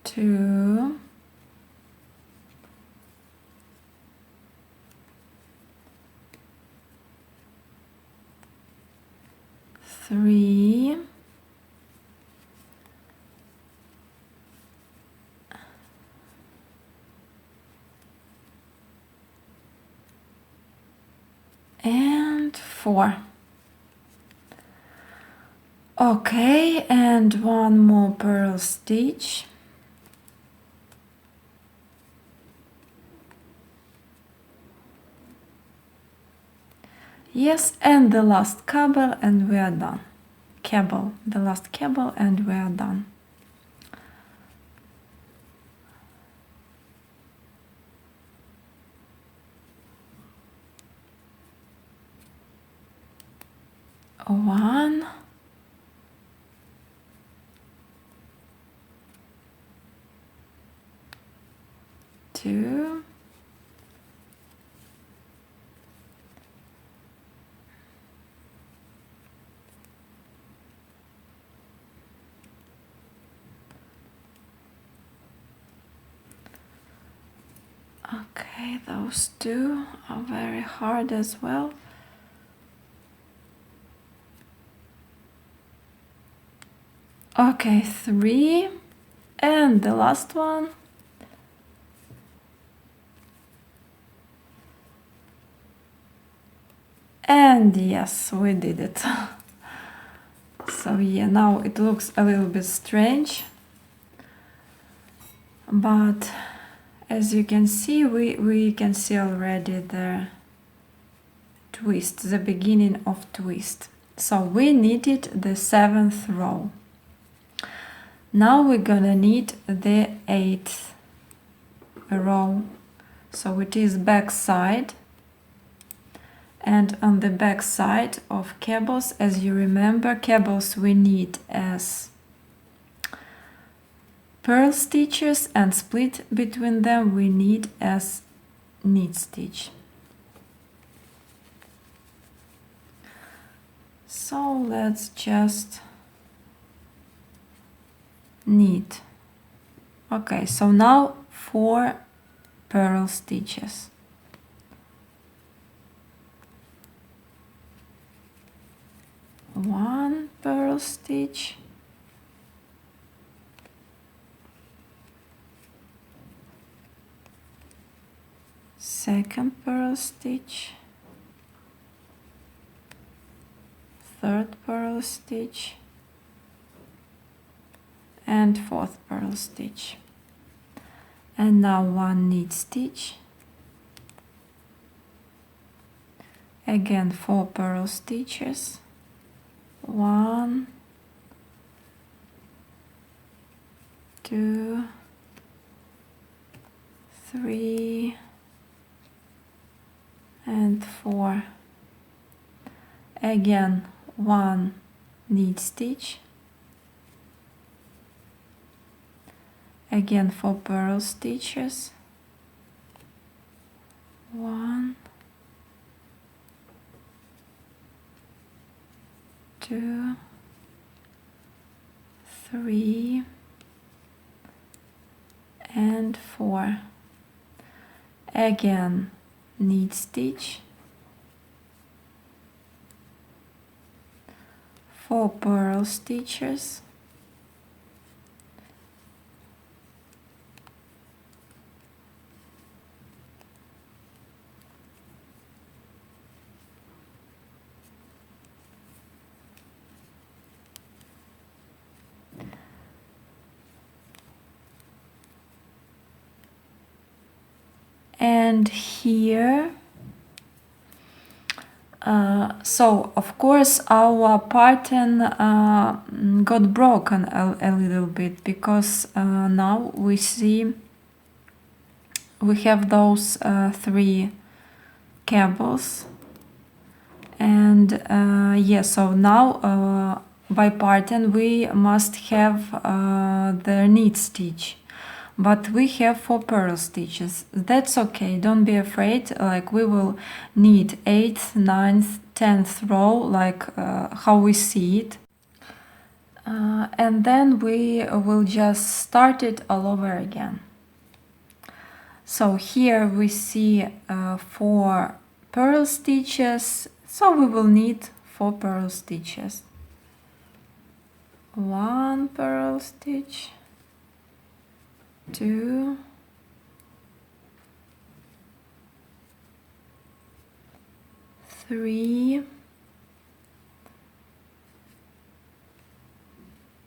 Speaker 1: 2. 3. 4. Okay, and 1 more purl stitch. Yes, and the last cable, and we are done. The last cable, and we are done. One, 2, 'kay, those 2 are very hard as well. Okay, 3, and the last one. And yes, we did it. So yeah, now it looks a little bit strange, but as you can see, we can see already the twist, the beginning of twist. So we knitted the 7th row. Now we're gonna knit the 8th row. So it is back side, and on the back side of cables, as you remember, cables we knit as purl stitches, and split between them we knit as knit stitch. So let's just knit. Okay, so now 4 purl stitches. One purl stitch, second purl stitch, third purl stitch, and fourth purl stitch. And now 1 knit stitch, again 4 purl stitches, 1, 2, 3, and 4. Again 1 knit stitch, again 4 purl stitches, 1, 2, 3, and 4. Again knit stitch, 4 purl stitches, And here, so of course our pattern got broken a little bit, because now we see we have those 3 cables, and yeah, so now by pattern we must have the knit stitch, but we have 4 purl stitches. That's okay, don't be afraid, like we will knit 8th, 9th, 10th row, like how we see it, and then we will just start it all over again. So here we see 4 purl stitches, so we will knit 4 purl stitches. 1 purl stitch, 2, 3,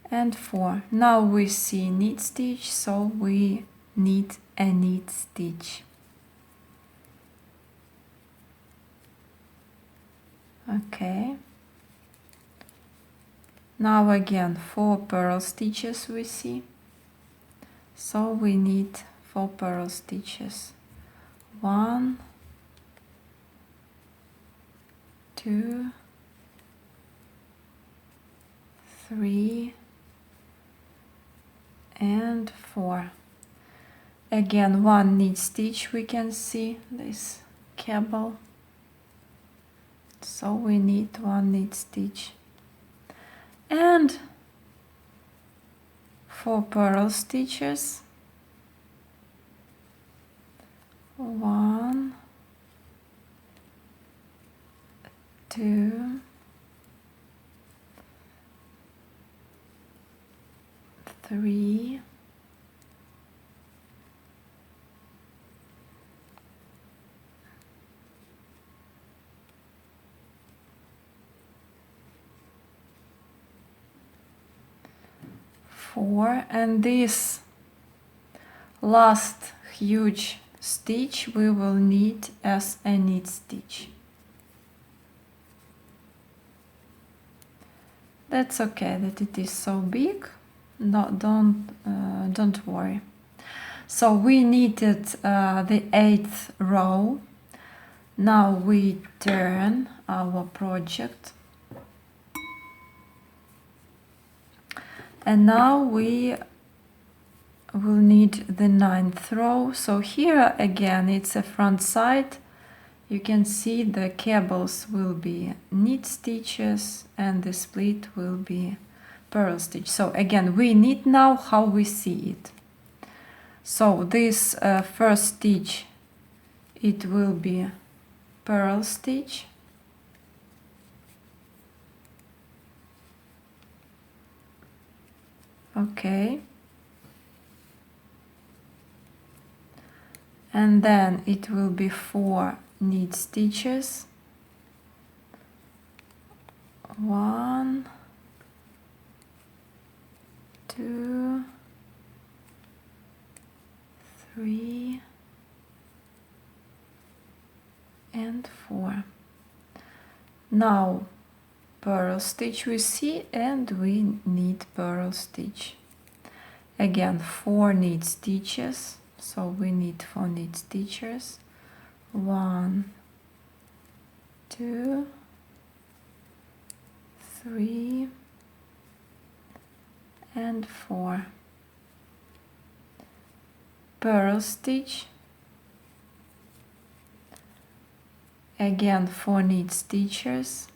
Speaker 1: and 4. Now we see knit stitch, so we knit a knit stitch. Okay. Now again 4 purl stitches we see, so we knit 4 purl stitches. 1, 2, 3, and 4. Again 1 knit stitch, we can see this cable, so we knit 1 knit stitch, and 4 purl stitches. 1, 2, 3, 4, and this last huge stitch we will knit as a knit stitch. That's okay that it is so big. No, don't worry. So we knitted the 8th row. Now we turn our project, and now we will knit the 9th row. So here again it's a front side. You can see the cables will be knit stitches and the split will be purl stitch. So again we knit now how we see it. So this first stitch, it will be purl stitch, okay, and then it will be 4 knit stitches, 1, 2, 3, and 4. Now purl stitch we see, and we knit purl stitch. Again 4 knit stitches, so we knit 4 knit stitches, 1, 2, 3, and 4. Purl stitch, again 4 knit stitches,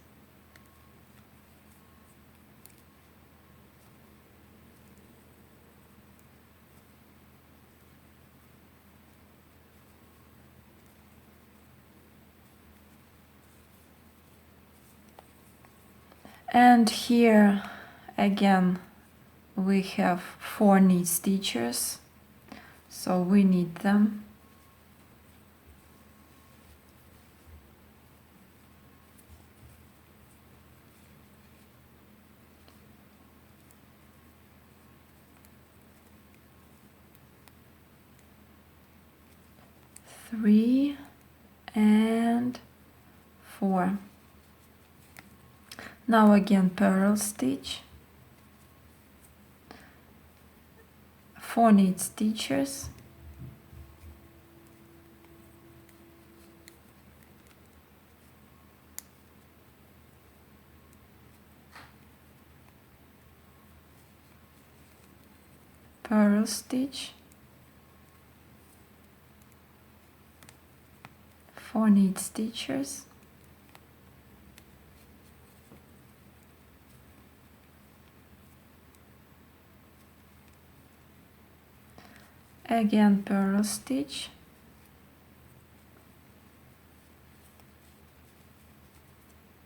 Speaker 1: and here again we have 4 knit stitches, so we knit them. 3 and 4. Now again purl stitch, 4 knit stitches, purl stitch, 4 knit stitches, again purl stitch,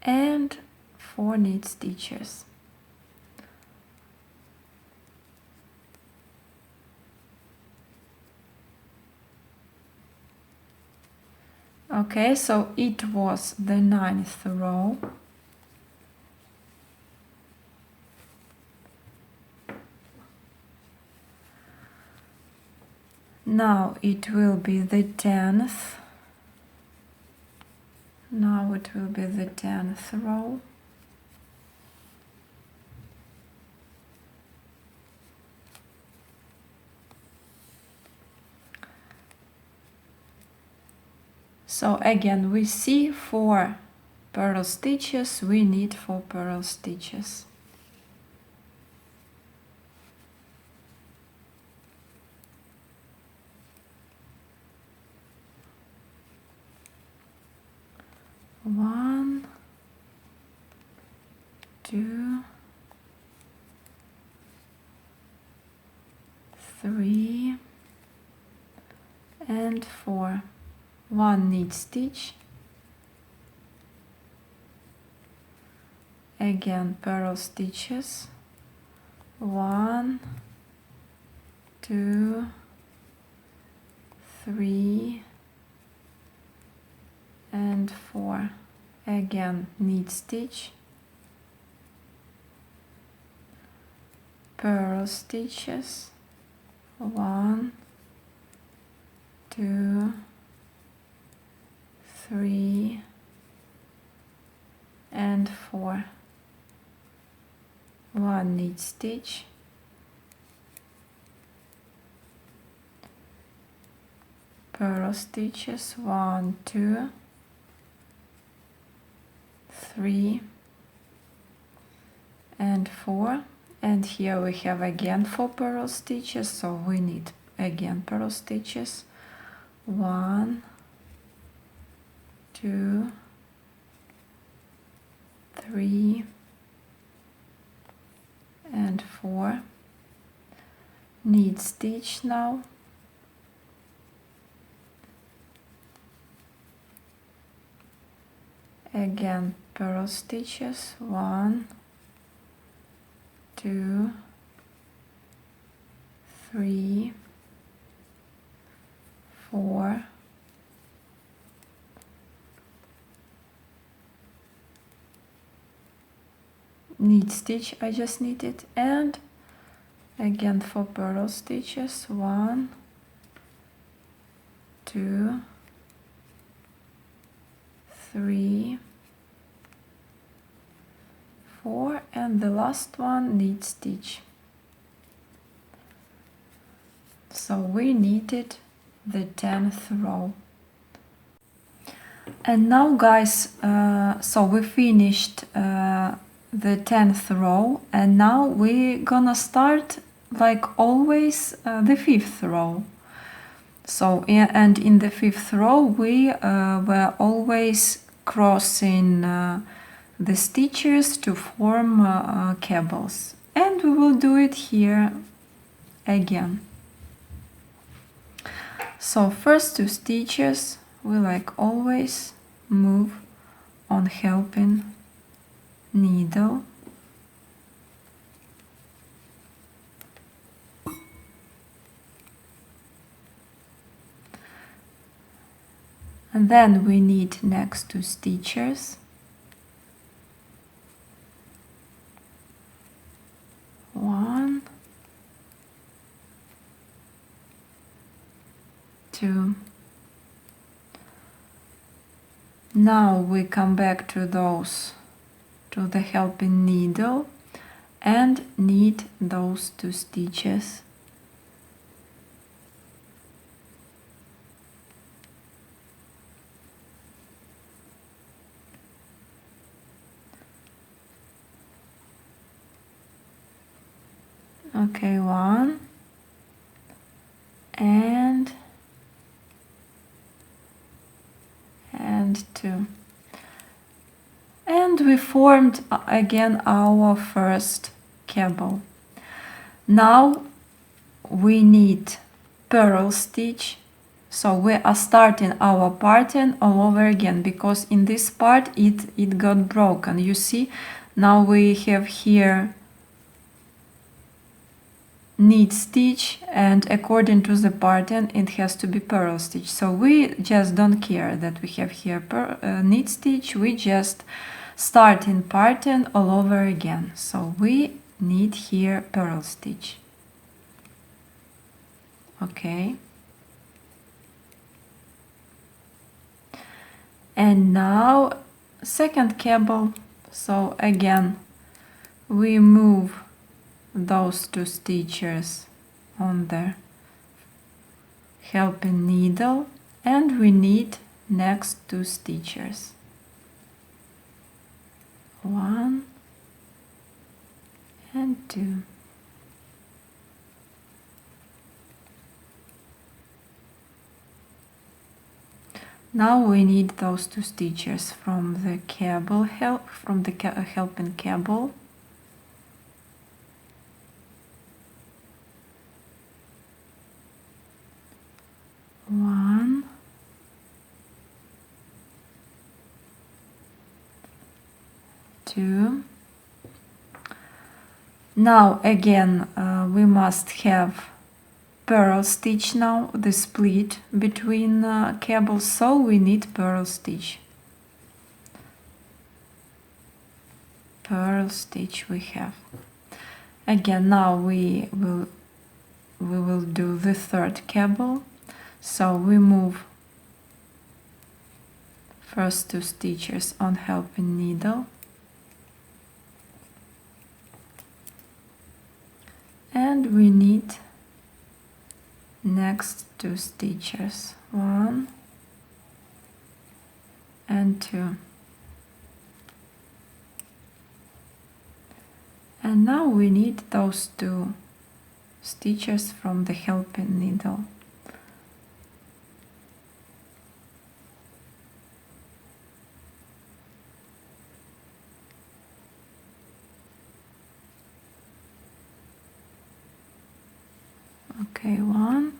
Speaker 1: and 4 knit stitches. Okay, so it was the 9th row. Now it will be the 10th. Now it will be the 10th row. So again, we see 4 purl stitches, we need 4 purl stitches. One, 2, 3, and 4. 1 knit stitch, again purl stitches, 1, 2, 3, and 4. Again knit stitch, purl stitches, 1, 2, 3, and 4. 1 knit stitch, purl stitches, 1, 2, 3, and 4. And here we have again 4 purl stitches, so we need again purl stitches, 1, 2, 3, and 4. Knit stitch now, again purl stitches, 1, 2, 3, 4, knit stitch, I just knitted, and again 4 purl stitches, 1, 2, 3, 4, and the last one knit stitch. So we knitted the 10th row. And now guys, so we finished the 10th row, and now we're gonna start like always the 5th row. So and in the 5th row we were always crossing the stitches to form cables, and we will do it here again. So first 2 stitches we like always move on helping needle, and then we knit next 2 stitches, 1, 2, Now we come back to the helping needle and knit those 2 stitches. Okay, 1 and 2. And we formed again our first cable. Now we need purl stitch, so we are starting our pattern all over again, because in this part it got broken. You see, now we have here knit stitch, and according to the pattern it has to be purl stitch. So we just don't care that we have here knit stitch, we just start in pattern all over again. So we need here purl stitch. Okay. And now second cable. So again we move those 2 stitches on the helping needle and we knit next 2 stitches. 1 and 2. Now we need those 2 stitches from the cable helping cable. One, 2. Now again we must have purl stitch now, the split between cables, so we need purl stitch. Purl stitch we have. Again, now we will do the third cable. So we move first 2 stitches on helping needle and we knit next 2 stitches, 1 and 2. And now we need those 2 stitches from the helping needle. Okay, 1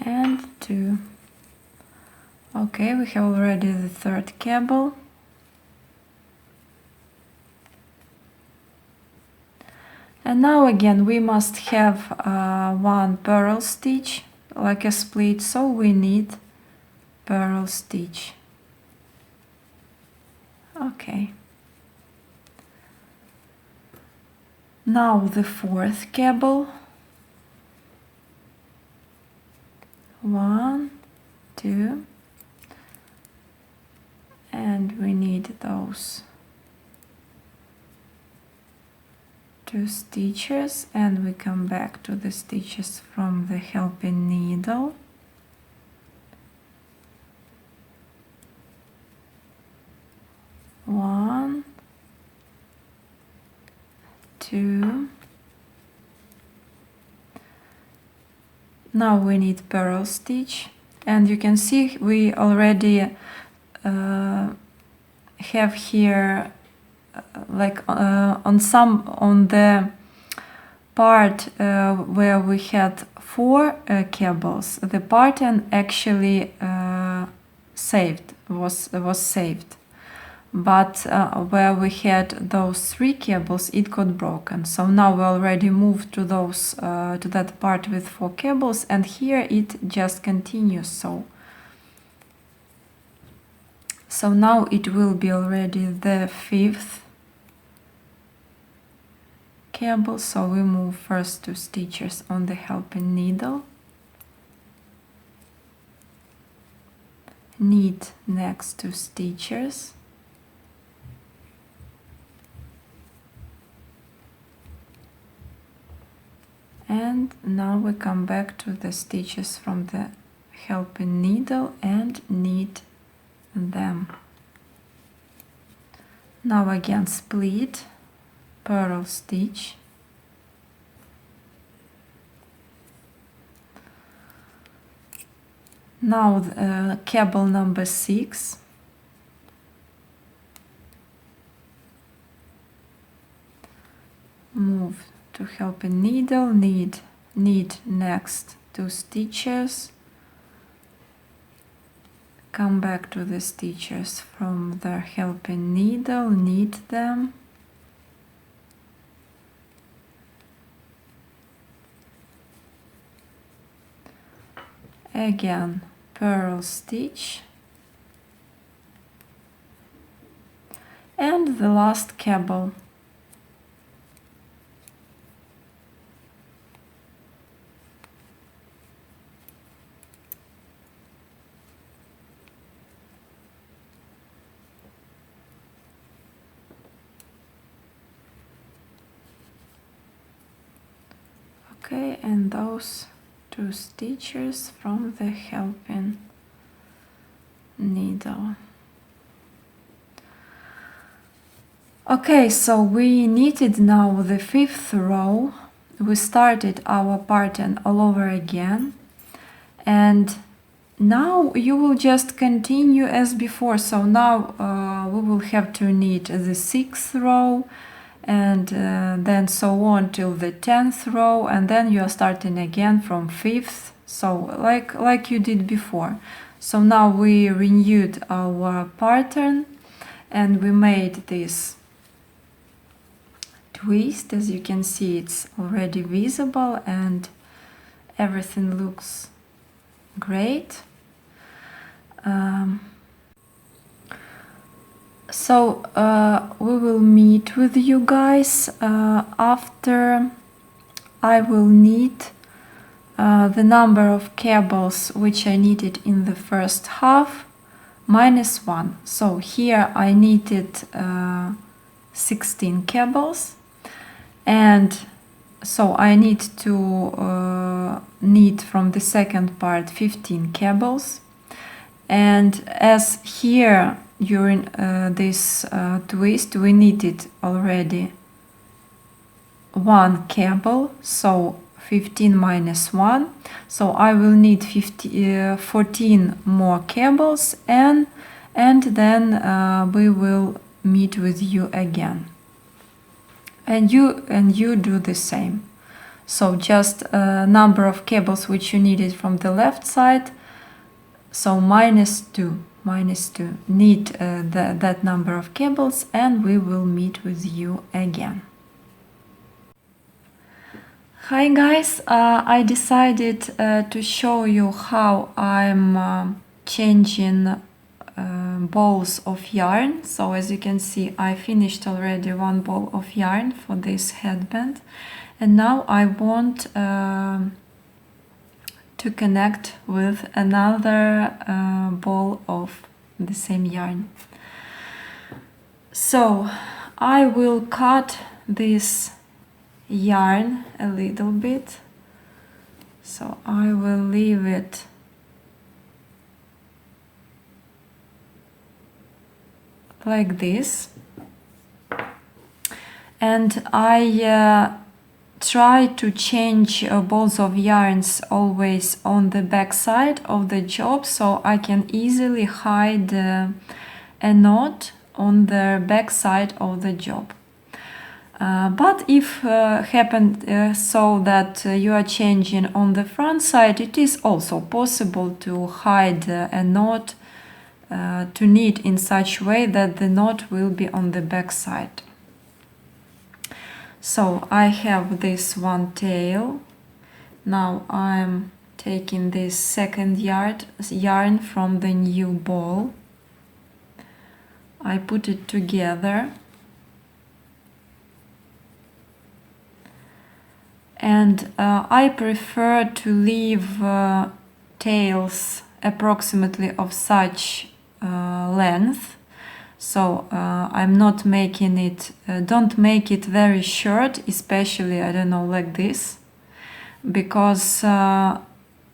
Speaker 1: and 2. Okay, we have already the third cable. And now again we must have 1 purl stitch, like a split, so we need purl stitch. Okay. Now the fourth cable. 1, 2, and we need those 2 stitches, and we come back to the stitches from the helping needle. One, 2. Now we need purl stitch, and you can see we already have here on the part where we had 4 cables, the pattern actually was saved. But where we had those 3 cables, it got broken. So now we already moved to those to that part with 4 cables, and here it just continues. So now it will be already the 5th cable. So we move first 2 stitches on the helping needle. knit next 2 stitches, and now we come back to the stitches from the helping needle and knit them. Now again split, purl stitch, now cable number 6, move to helping needle, knit next 2 stitches, come back to the stitches from the helping needle, knit them, again purl stitch, and the last cable. Okay, and those 2 stitches from the helping needle. Okay, so we knitted now the 5th row. We started our pattern all over again, and now you will just continue as before. So now we will have to knit the 6th row, and then so on till the 10th row, and then you are starting again from 5th, so like you did before. So now we renewed our pattern and we made this twist. As you can see, it's already visible and everything looks great. So we will meet with you guys after I will knit the number of cables which I knitted in the first half -1. So here I knitted 16 cables, and so I need to knit from the second part 15 cables. And as here during this twist we knitted already 1 cable, so 15 minus 1, so I will need 14 more cables, and then we will meet with you again, and you do the same. So just number of cables which you needed from the left side, so -2, knit that number of cables, and we will meet with you again. Hi guys, I decided to show you how I'm changing balls of yarn. So as you can see, I finished already 1 ball of yarn for this headband, and now I want to connect with another ball of the same yarn. So I will cut this yarn a little bit, so I will leave it like this, and I try to change balls of yarns always on the back side of the job, so I can easily hide a knot on the back side of the job. But if happened so that you are changing on the front side, it is also possible to hide a knot, to knit in such way that the knot will be on the back side. So I have this one tail. Now I'm taking this second yarn from the new ball. I put it together, and I prefer to leave tails approximately of such length. So I'm not making it, don't make it very short, especially, I don't know, like this, because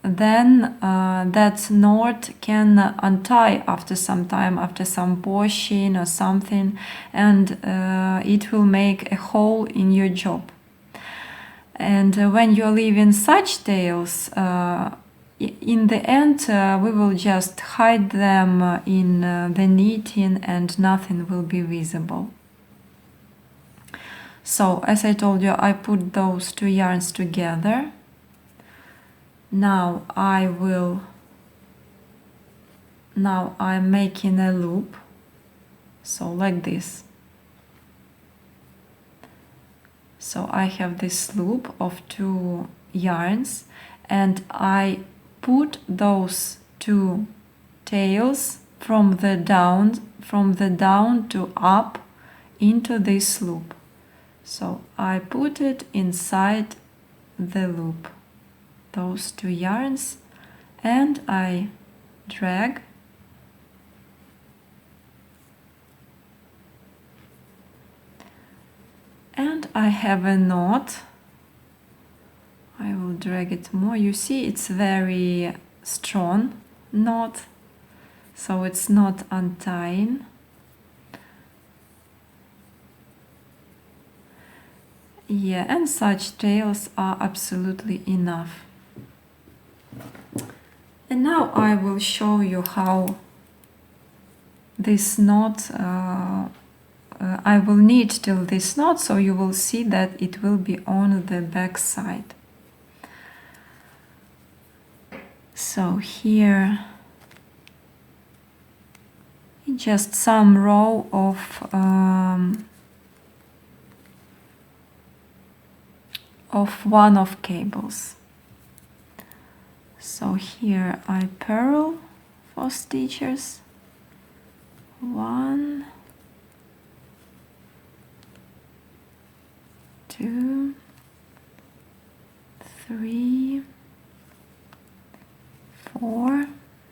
Speaker 1: then that knot can untie after some time, after some washing or something, and it will make a hole in your job. And when you're leaving such tails, in the end we will just hide them in the knitting and nothing will be visible. So as I told you, I put those two yarns together. Now I'm making a loop, so like this. So I have this loop of two yarns and I put those two tails from the down to up into this loop. So I put it inside the loop, those two yarns, and I drag and I have a knot. I will drag it more. You see, it's very strong knot, so it's not untying. Yeah, and such tails are absolutely enough. And now I will show you how this knot, I will knit till this knot, so you will see that it will be on the back side. So here, just some row of one-off cables. So here I purl 4 stitches, 1, 2, 3, 4.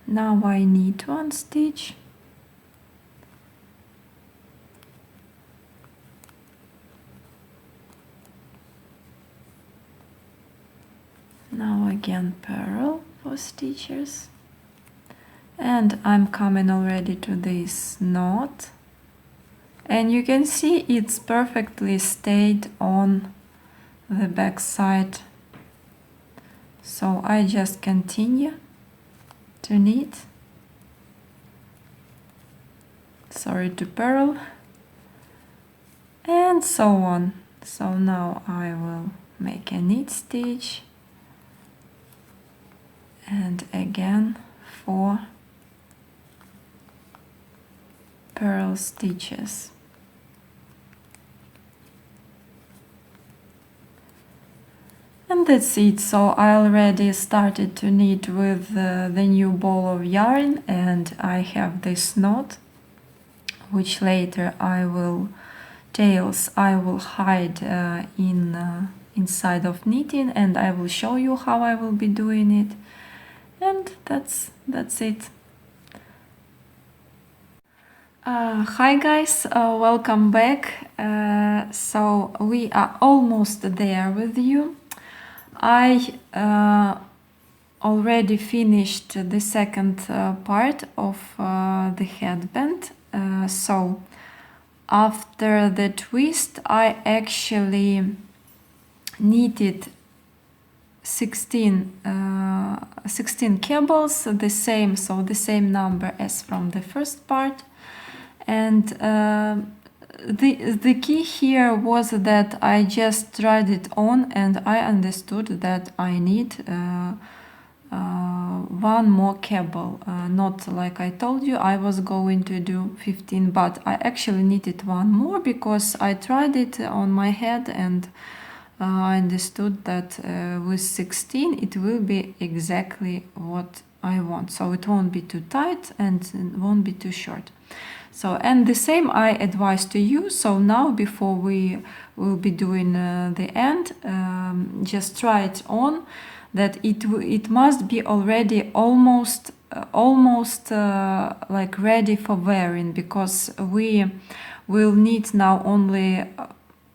Speaker 1: Now I knit 1 stitch, now again purl 4 stitches, and I'm coming already to this knot, and you can see it's perfectly stayed on the back side. So I just continue to knit, sorry, to purl, and so on. So now I will make a knit stitch, and again 4 purl stitches. And that's it. So I already started to knit with the new ball of yarn, and I have this knot, which later I will hide inside of knitting, and I will show you how I will be doing it. And that's it. Hi guys, welcome back. So we are almost there with you. I already finished the second part of the headband. So after the twist, I actually knitted 16 cables, the same number as from the first part. And the key here was that I just tried it on and I understood that I need one more cable. Not like I told you I was going to do 15, but I actually needed one more because I tried it on my head and I understood that with 16 it will be exactly what I want. So it won't be too tight and it won't be too short. So, and the same I advise to you. So now before we will be doing the end, just try it on. that it must be already almost like ready for wearing, because we will need now only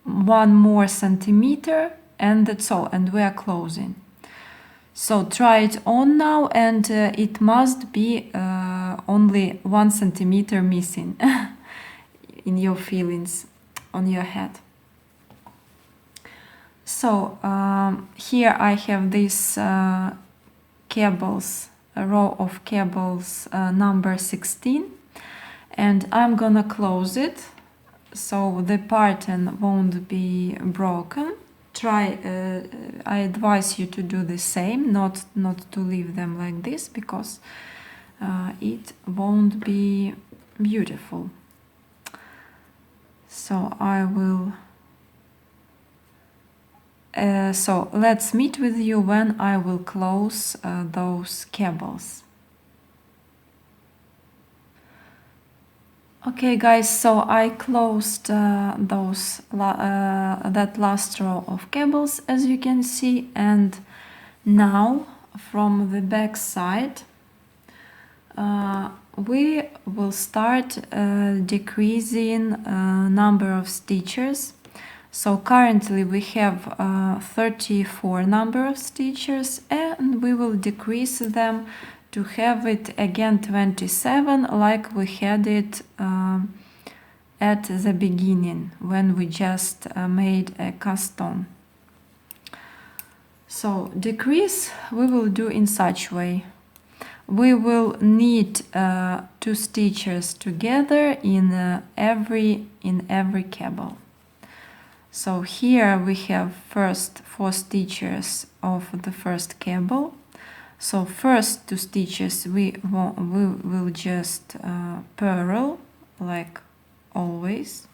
Speaker 1: 1 more centimeter, and that's all, and we are closing. So try it on now, and it must be only 1 centimeter missing in your feelings on your head. So here I have this cables, a row of cables number 16, and I'm gonna close it so the pattern won't be broken. Try, I advise you to do the same, not to leave them like this, because it won't be beautiful. So I will. So let's meet with you when I will close those cables. Okay guys, so I closed that last row of cables, as you can see, and now from the back side we will start decreasing number of stitches. So currently we have 34 number of stitches, and we will decrease them to have it again 27, like we had it at the beginning when we just made a cast on. So decrease we will do in such way. We will knit 2 stitches together in every cable. So here we have first 4 stitches of the first cable. So first 2 stitches we will just purl like always.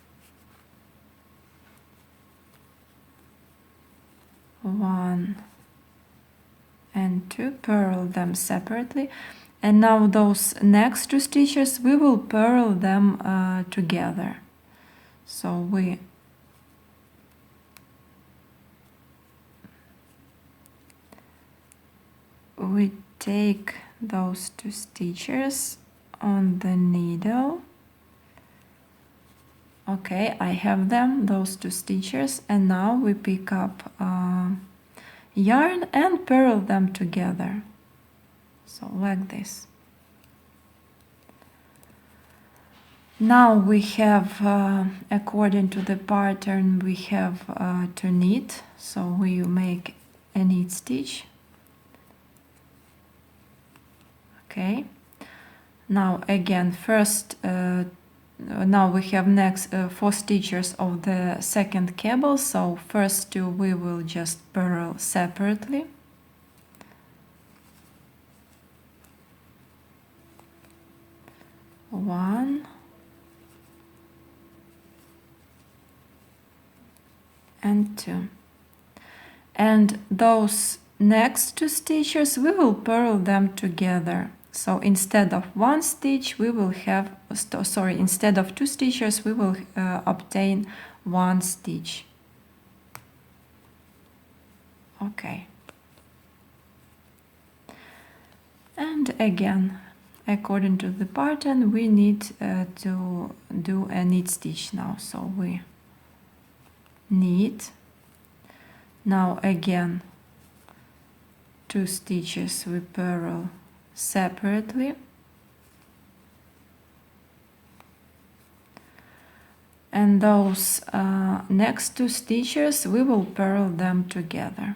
Speaker 1: 1 and 2, purl them separately, and now those next 2 stitches we will purl them together. So we take those 2 stitches on the needle. Okay, I have them, those 2 stitches, and now we pick up yarn and purl them together. So like this. Now we have, according to the pattern, we have to knit. So we make a knit stitch. Okay, now again first now we have next 4 stitches of the second cable, so first 2 we will just purl separately. One and 2, and those next 2 stitches we will purl them together. So instead of 1 stitch we will have, instead of 2 stitches we will obtain 1 stitch. Okay. And again, according to the pattern, we need to do a knit stitch now. So we knit. Now again, 2 stitches we purl separately, and those next 2 stitches we will purl them together.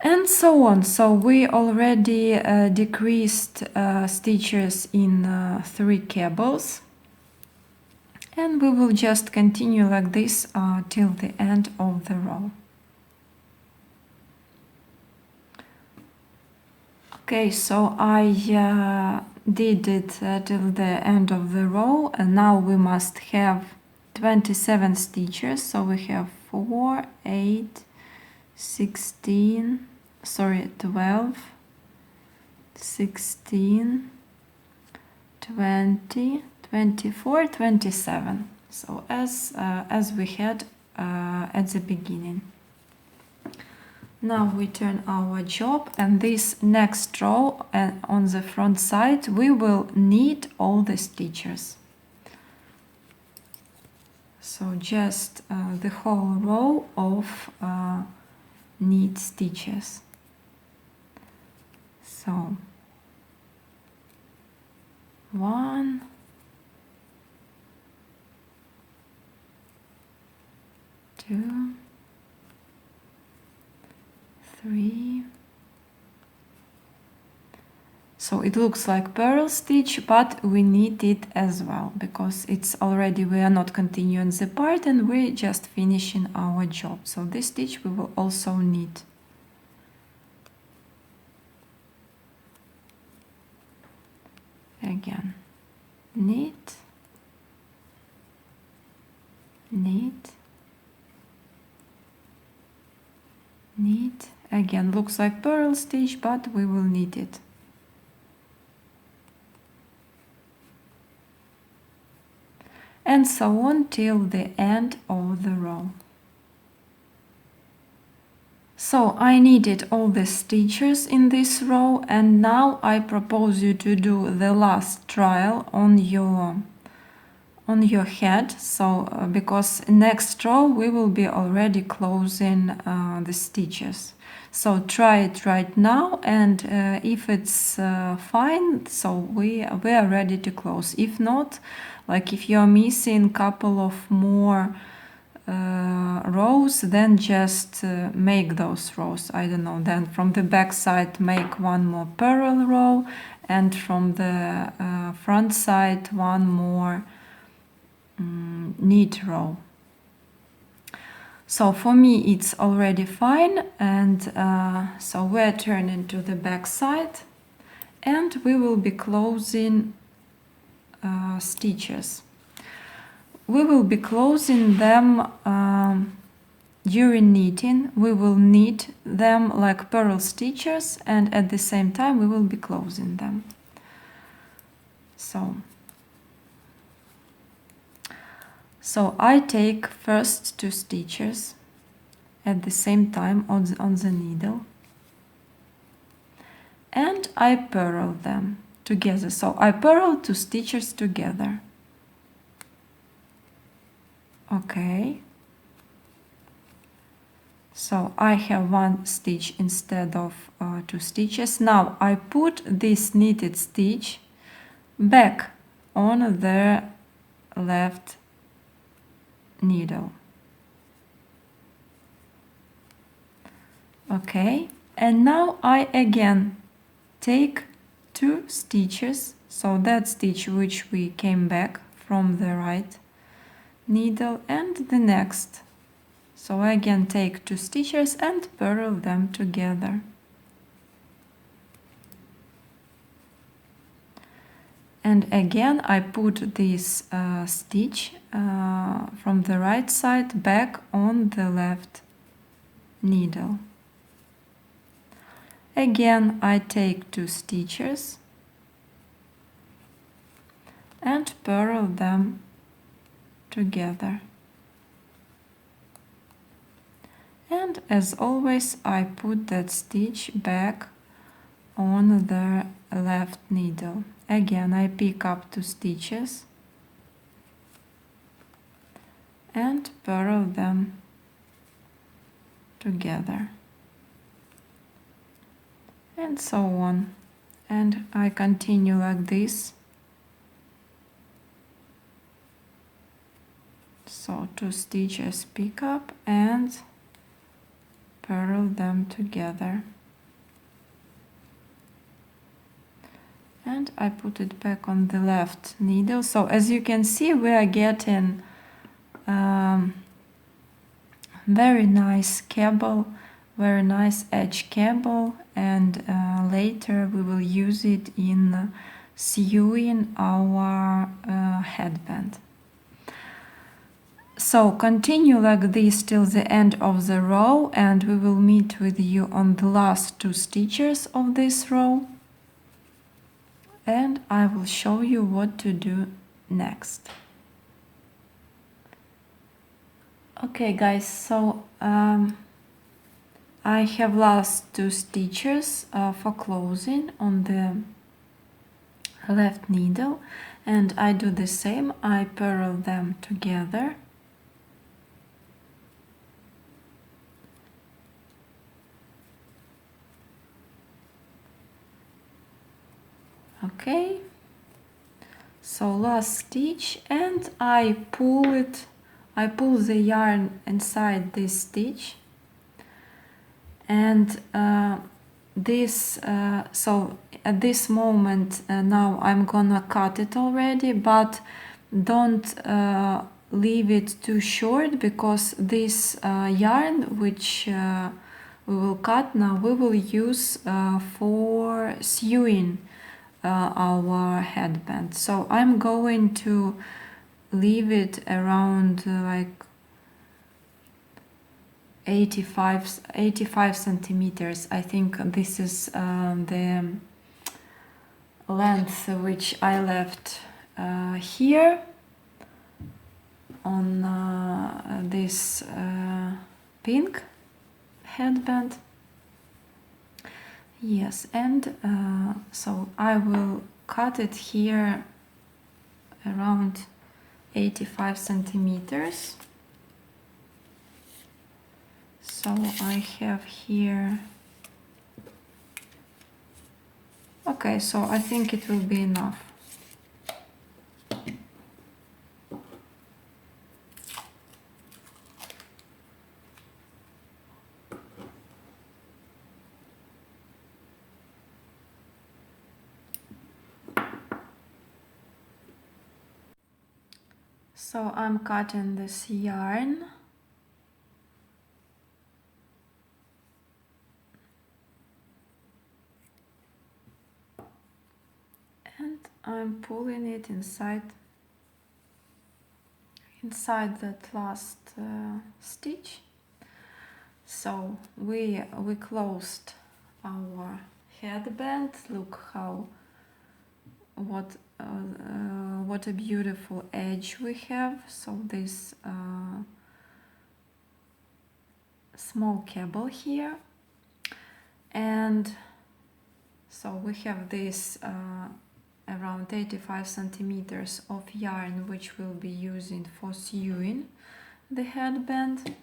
Speaker 1: And so on. So we already decreased stitches in 3 cables. And we will just continue like this till the end of the row. Okay, so I did it till the end of the row, and now we must have 27 stitches. So we have 4, 8, 16, 12, 16, 20, 24, 27. So as we had at the beginning. Now we turn our job, and this next row and on the front side we will knit all the stitches. So just the whole row of knit stitches. So 1, 2, 3. So it looks like purl stitch, but we knit it as well because it's already, we are not continuing the part and we're just finishing our job. So this stitch we will also knit. Again, knit, knit, knit. Again, looks like purl stitch, but we will knit it. And so on till the end of the row. So I knitted all the stitches in this row, and now I propose you to do the last trial on your head. So because next row we will be already closing the stitches. So try it right now, and if it's fine, so we are ready to close. If not, like if you are missing a couple of more rows, then just make those rows. I don't know, then from the back side make one more purl row, and from the front side one more knit row. So for me it's already fine, and so we're turning to the back side and we will be closing stitches. We will be closing them during knitting. We will knit them like purl stitches, and at the same time we will be closing them. So I take first 2 stitches at the same time on the needle, and I purl them together. So I purl 2 stitches together. Okay. So I have 1 stitch instead of 2 stitches. Now I put this knitted stitch back on the left needle. Okay, and now I again take 2 stitches, so that stitch which we came back from the right needle, and the next. So I again take 2 stitches and purl them together. And again I put this stitch from the right side back on the left needle. Again I take 2 stitches and purl them together. And as always I put that stitch back on the left needle. Again I pick up 2 stitches and purl them together, and so on, and I continue like this. So 2 stitches, pick up and purl them together, and I put it back on the left needle. So as you can see, we are getting very nice cable, very nice edge cable, and later we will use it in sewing our headband. So continue like this till the end of the row, and we will meet with you on the last 2 stitches of this row. and I will show you what to do next. Okay guys, so I have last 2 stitches for closing on the left needle, and I do the same. I purl them together. Okay, so last stitch, and I pull the yarn inside this stitch, and so at this moment now I'm gonna cut it already, but don't leave it too short, because this yarn which we will cut now, we will use for sewing our headband. So I'm going to leave it around like 85 centimeters. I think this is the length which I left here on this pink headband. Yes, and so I will cut it here around 85 centimeters. So I have here, okay, so I think it will be enough. So I'm cutting this yarn. And I'm pulling it inside that last stitch. So we closed our headband. Look what a beautiful edge we have. So this small cable here, and so we have this around 85 centimeters of yarn which we'll be using for sewing the headband.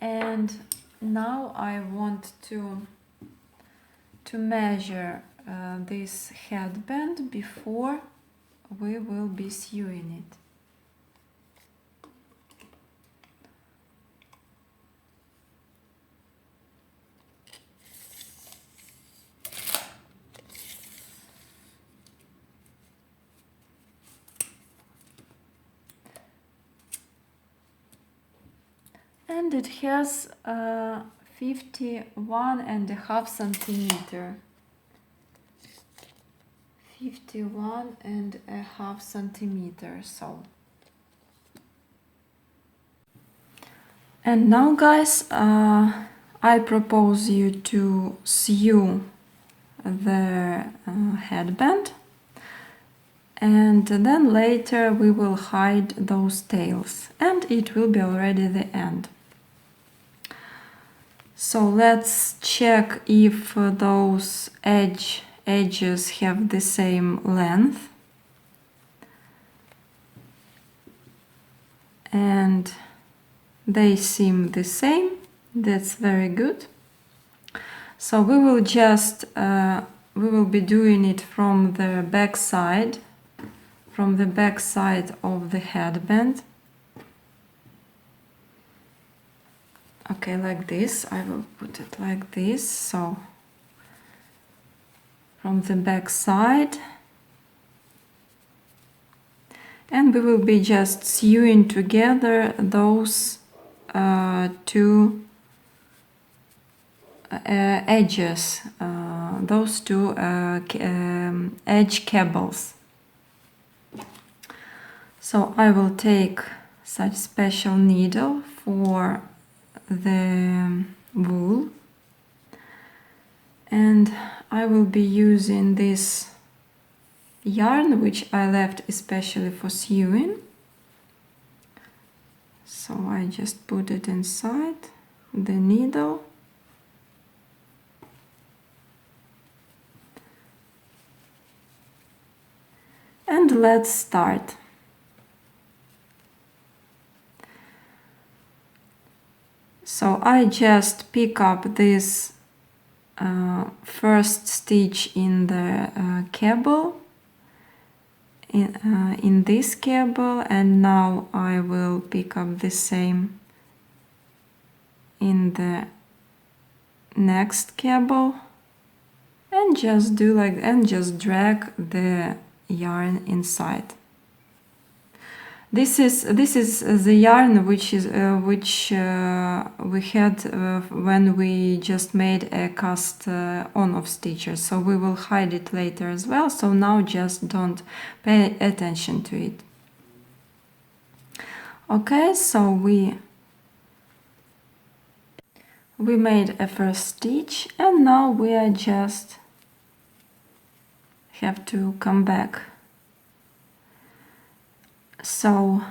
Speaker 1: And now I want to measure this headband before we will be sewing it. And it has 51.5 centimeter. 51.5 centimeters. So. And now, guys, I propose you to sew the headband, and then later we will hide those tails, and it will be already the end. So let's check if those edges have the same length, and they seem the same. That's very good. So we will just we will be doing it from the back side, of the headband. Okay, like this. I will put it like this. So from the back side, and we will be just sewing together those two edges, those two edge cables. So I will take such special needle for the wool, and I will be using this yarn which I left especially for sewing. So I just put it inside the needle. And let's start. So I just pick up this first stitch in the cable, in this cable, and now I will pick up the same in the next cable, and just do like, and just drag the yarn inside. This is the yarn which we had when we just made a cast on of stitches, so we will hide it later as well, so now just don't pay attention to it. Okay, so we made a first stitch, and now we are just have to come back. So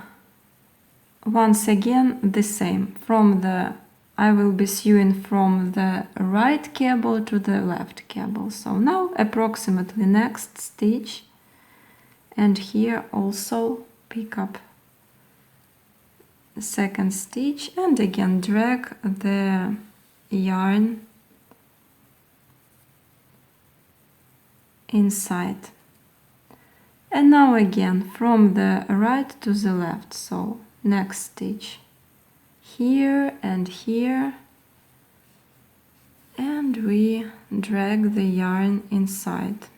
Speaker 1: once again the same, from the I will be sewing from the right cable to the left cable. So now approximately next stitch, and here also pick up the second stitch and again drag the yarn inside. And now again from the right to the left, so next stitch here and here, and we drag the yarn inside.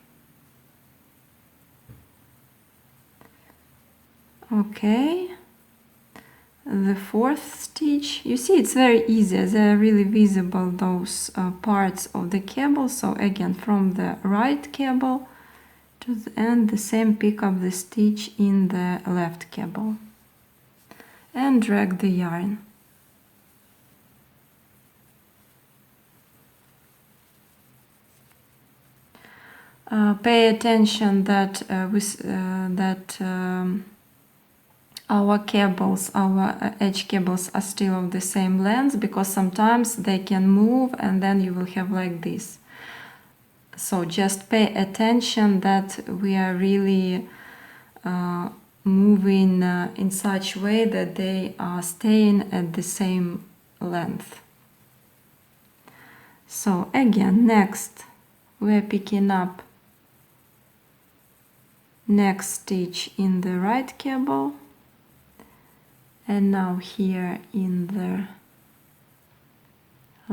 Speaker 1: Okay, the fourth stitch, you see it's very easy, they're really visible, those parts of the cable. So again from the right cable to the end, the same, pick up the stitch in the left cable and drag the yarn. Pay attention that our cables, our edge cables are still of the same length, because sometimes they can move and then you will have like this. So just pay attention that we are really moving in such a way that they are staying at the same length. So again, next we are picking up next stitch in the right cable, and now here in the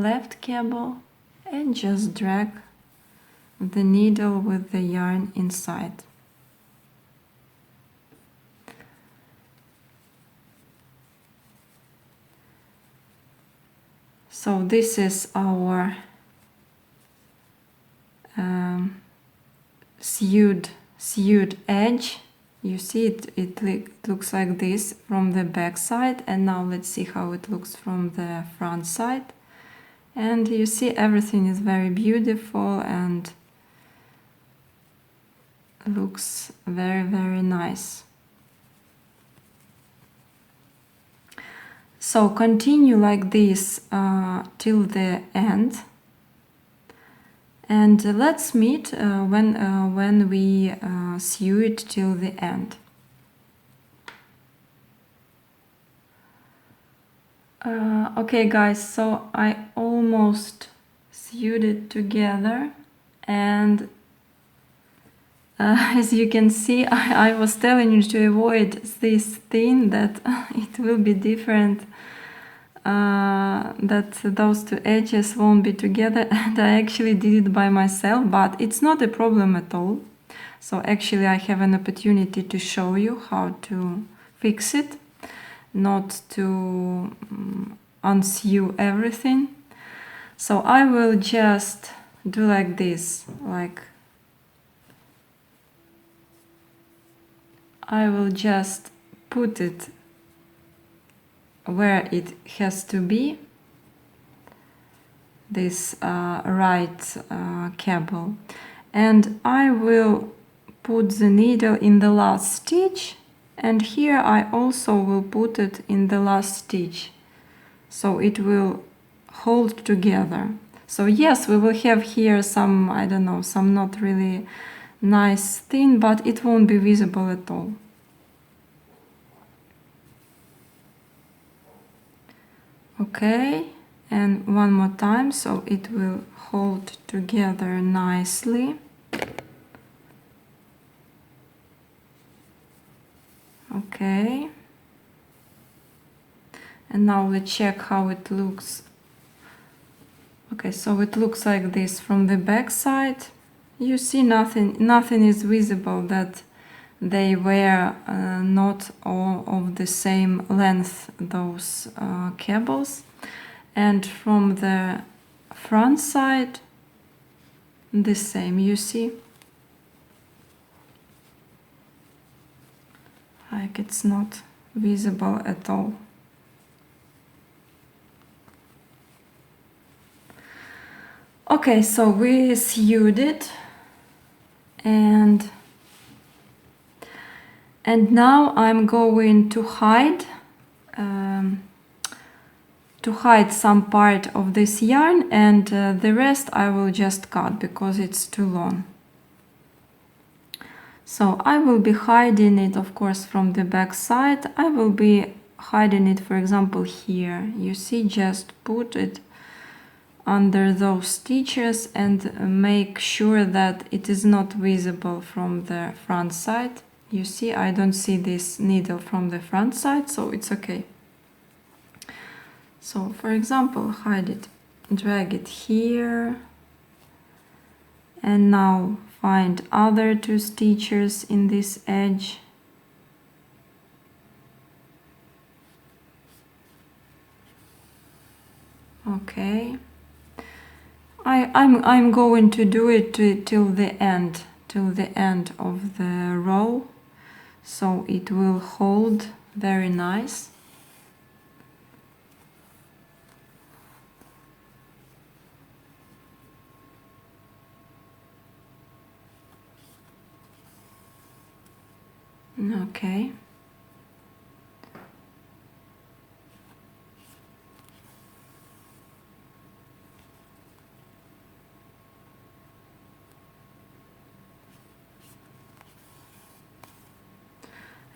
Speaker 1: left cable, and just drag the needle with the yarn inside. So this is our sewed edge. You see it looks like this from the back side, and now let's see how it looks from the front side. And you see everything is very beautiful and looks very, very nice. So continue like this till the end, and let's meet when we sew it till the end. Okay guys, so I almost sewed it together, and as you can see, I was telling you to avoid this thing, that it will be different, that those two edges won't be together, and I actually did it by myself, but it's not a problem at all. So actually I have an opportunity to show you how to fix it, not to unsew everything. So I will just do like this, like I will just put it where it has to be, this right cable, and I will put the needle in the last stitch, and here I also will put it in the last stitch, so it will hold together. So yes, we will have here some, I don't know, some not really nice thing, but it won't be visible at all. Okay, and one more time, so it will hold together nicely. Okay, and now we check how it looks. Okay, so it looks like this from the back side. You see nothing is visible, that they were not all of the same length, those cables. And from the front side, the same, you see. Like it's not visible at all. Okay, so we sewed it, and now I'm going to hide some part of this yarn, and the rest I will just cut because it's too long. So I will be hiding it, of course, from the back side. I will be hiding it, for example, here. You see, just put it under those stitches and make sure that it is not visible from the front side. You see, I don't see this needle from the front side, so it's okay. So, for example, hide it, drag it here, and now find other two stitches in this edge. Okay. I'm going to do it till the end of the row, so it will hold very nice. Okay.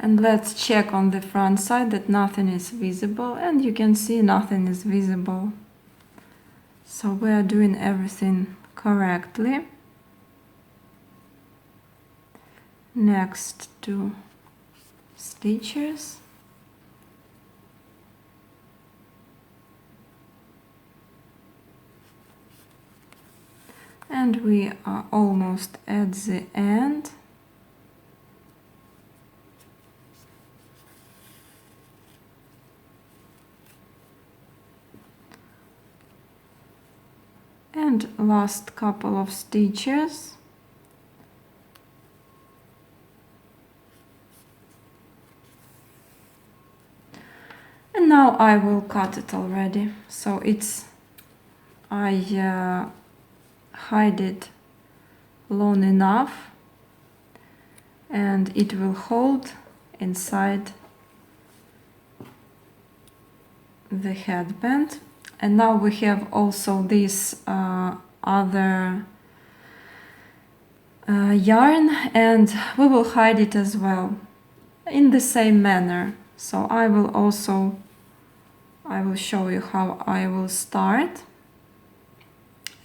Speaker 1: And let's check on the front side that nothing is visible, and you can see nothing is visible. So we are doing everything correctly. Next two stitches. And we are almost at the end. And last couple of stitches. And now I will cut it already. So I hide it long enough, and it will hold inside the headband. And now we have also this other yarn, and we will hide it as well in the same manner. So I will show you how I will start,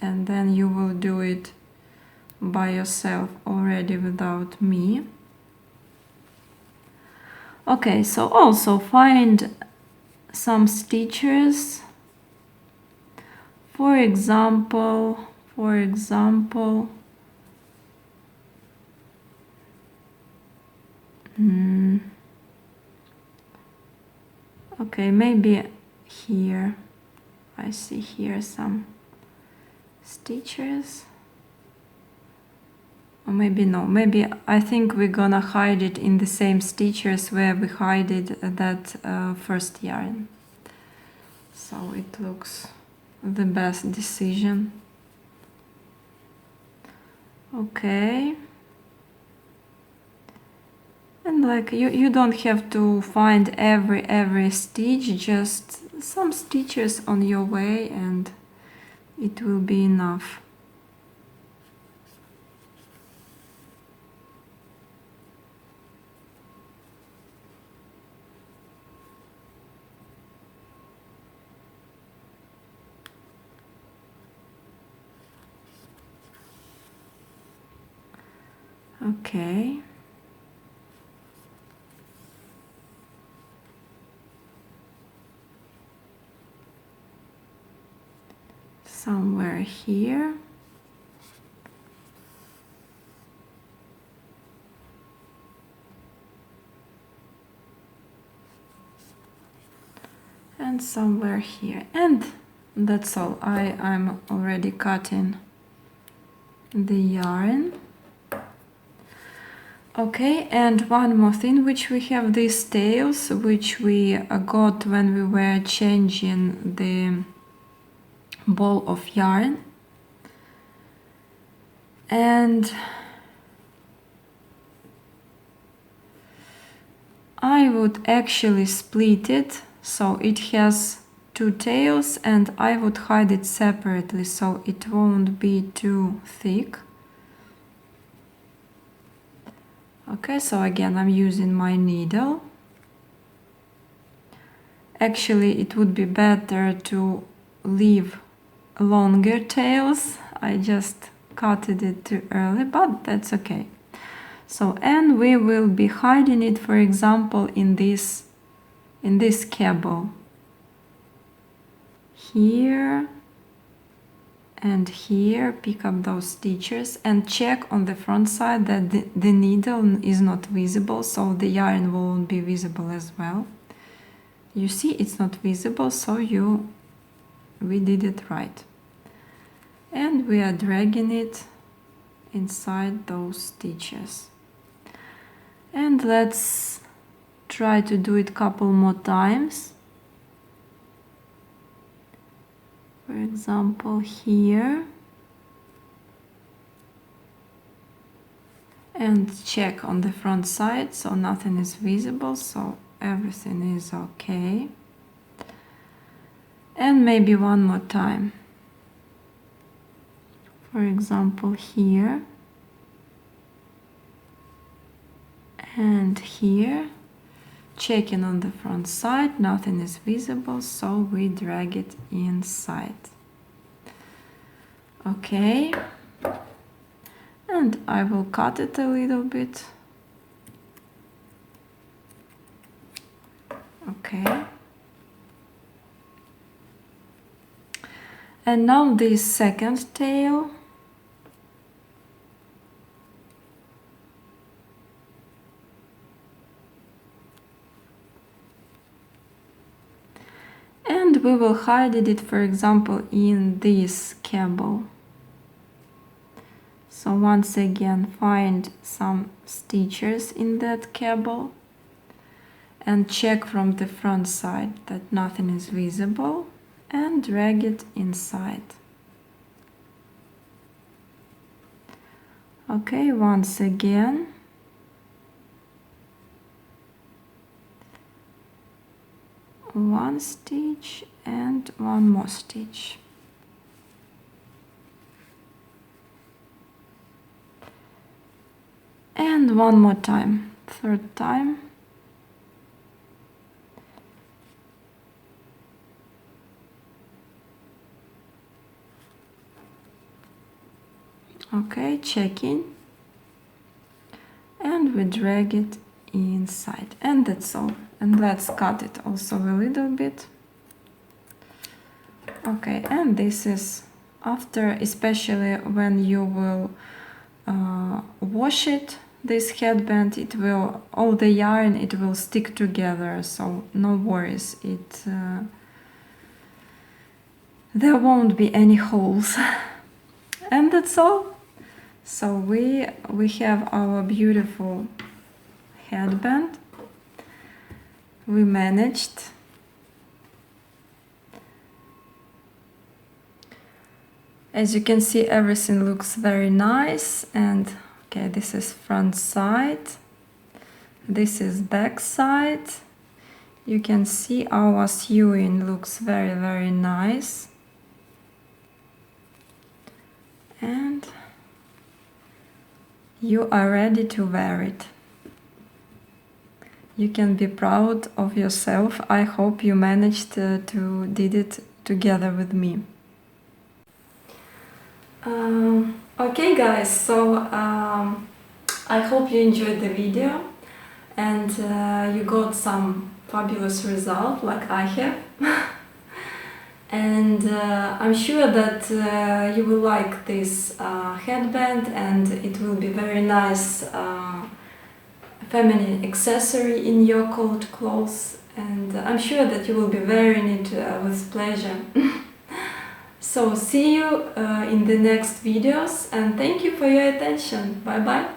Speaker 1: and then you will do it by yourself already without me. Okay, so also find some stitches. For example, okay, maybe here. I see here some stitches. Or maybe no, maybe I think we're gonna hide it in the same stitches where we hide it that first yarn. So it looks the best decision. Okay. And like you don't have to find every stitch, just some stitches on your way and it will be enough. Okay. Somewhere here. And somewhere here. And that's all. I'm already cutting the yarn. Okay, and one more thing, which we have these tails, which we got when we were changing the ball of yarn. And I would actually split it, so it has two tails, and I would hide it separately so it won't be too thick. Okay, so again I'm using my needle. Actually it would be better to leave longer tails. I just cut it too early, but that's okay. So, and we will be hiding it, for example, in this cable. Here and here, pick up those stitches and check on the front side that the needle is not visible, so the yarn won't be visible as well. You see, it's not visible, so we did it right. And we are dragging it inside those stitches. And let's try to do it a couple more times. For example, here. And check on the front side, so nothing is visible, so everything is okay. And maybe one more time. For example, here. And here, checking on the front side, nothing is visible, so we drag it inside. Okay, and I will cut it a little bit. Okay. And now this second tail. And we will hide it, for example, in this cable. So once again, find some stitches in that cable and check from the front side that nothing is visible and drag it inside. Okay, once again. One stitch and one more stitch. And one more time, third time. Okay, checking. And we drag it inside. And that's all. And let's cut it also a little bit. Okay, and this is after, especially when you will wash it, this headband, it will, all the yarn, it will stick together, so no worries, there won't be any holes. And that's all. So we have our beautiful headband. We managed. As you can see, everything looks very nice. And okay, this is front side. This is back side. You can see our sewing looks very nice. And you are ready to wear it. You can be proud of yourself. I hope you managed to did it together with me. Okay guys, so I hope you enjoyed the video and you got some fabulous result like I have. And I'm sure that you will like this headband, and it will be very nice feminine accessory in your cold clothes, and I'm sure that you will be wearing it with pleasure. So see you in the next videos, and thank you for your attention. Bye bye.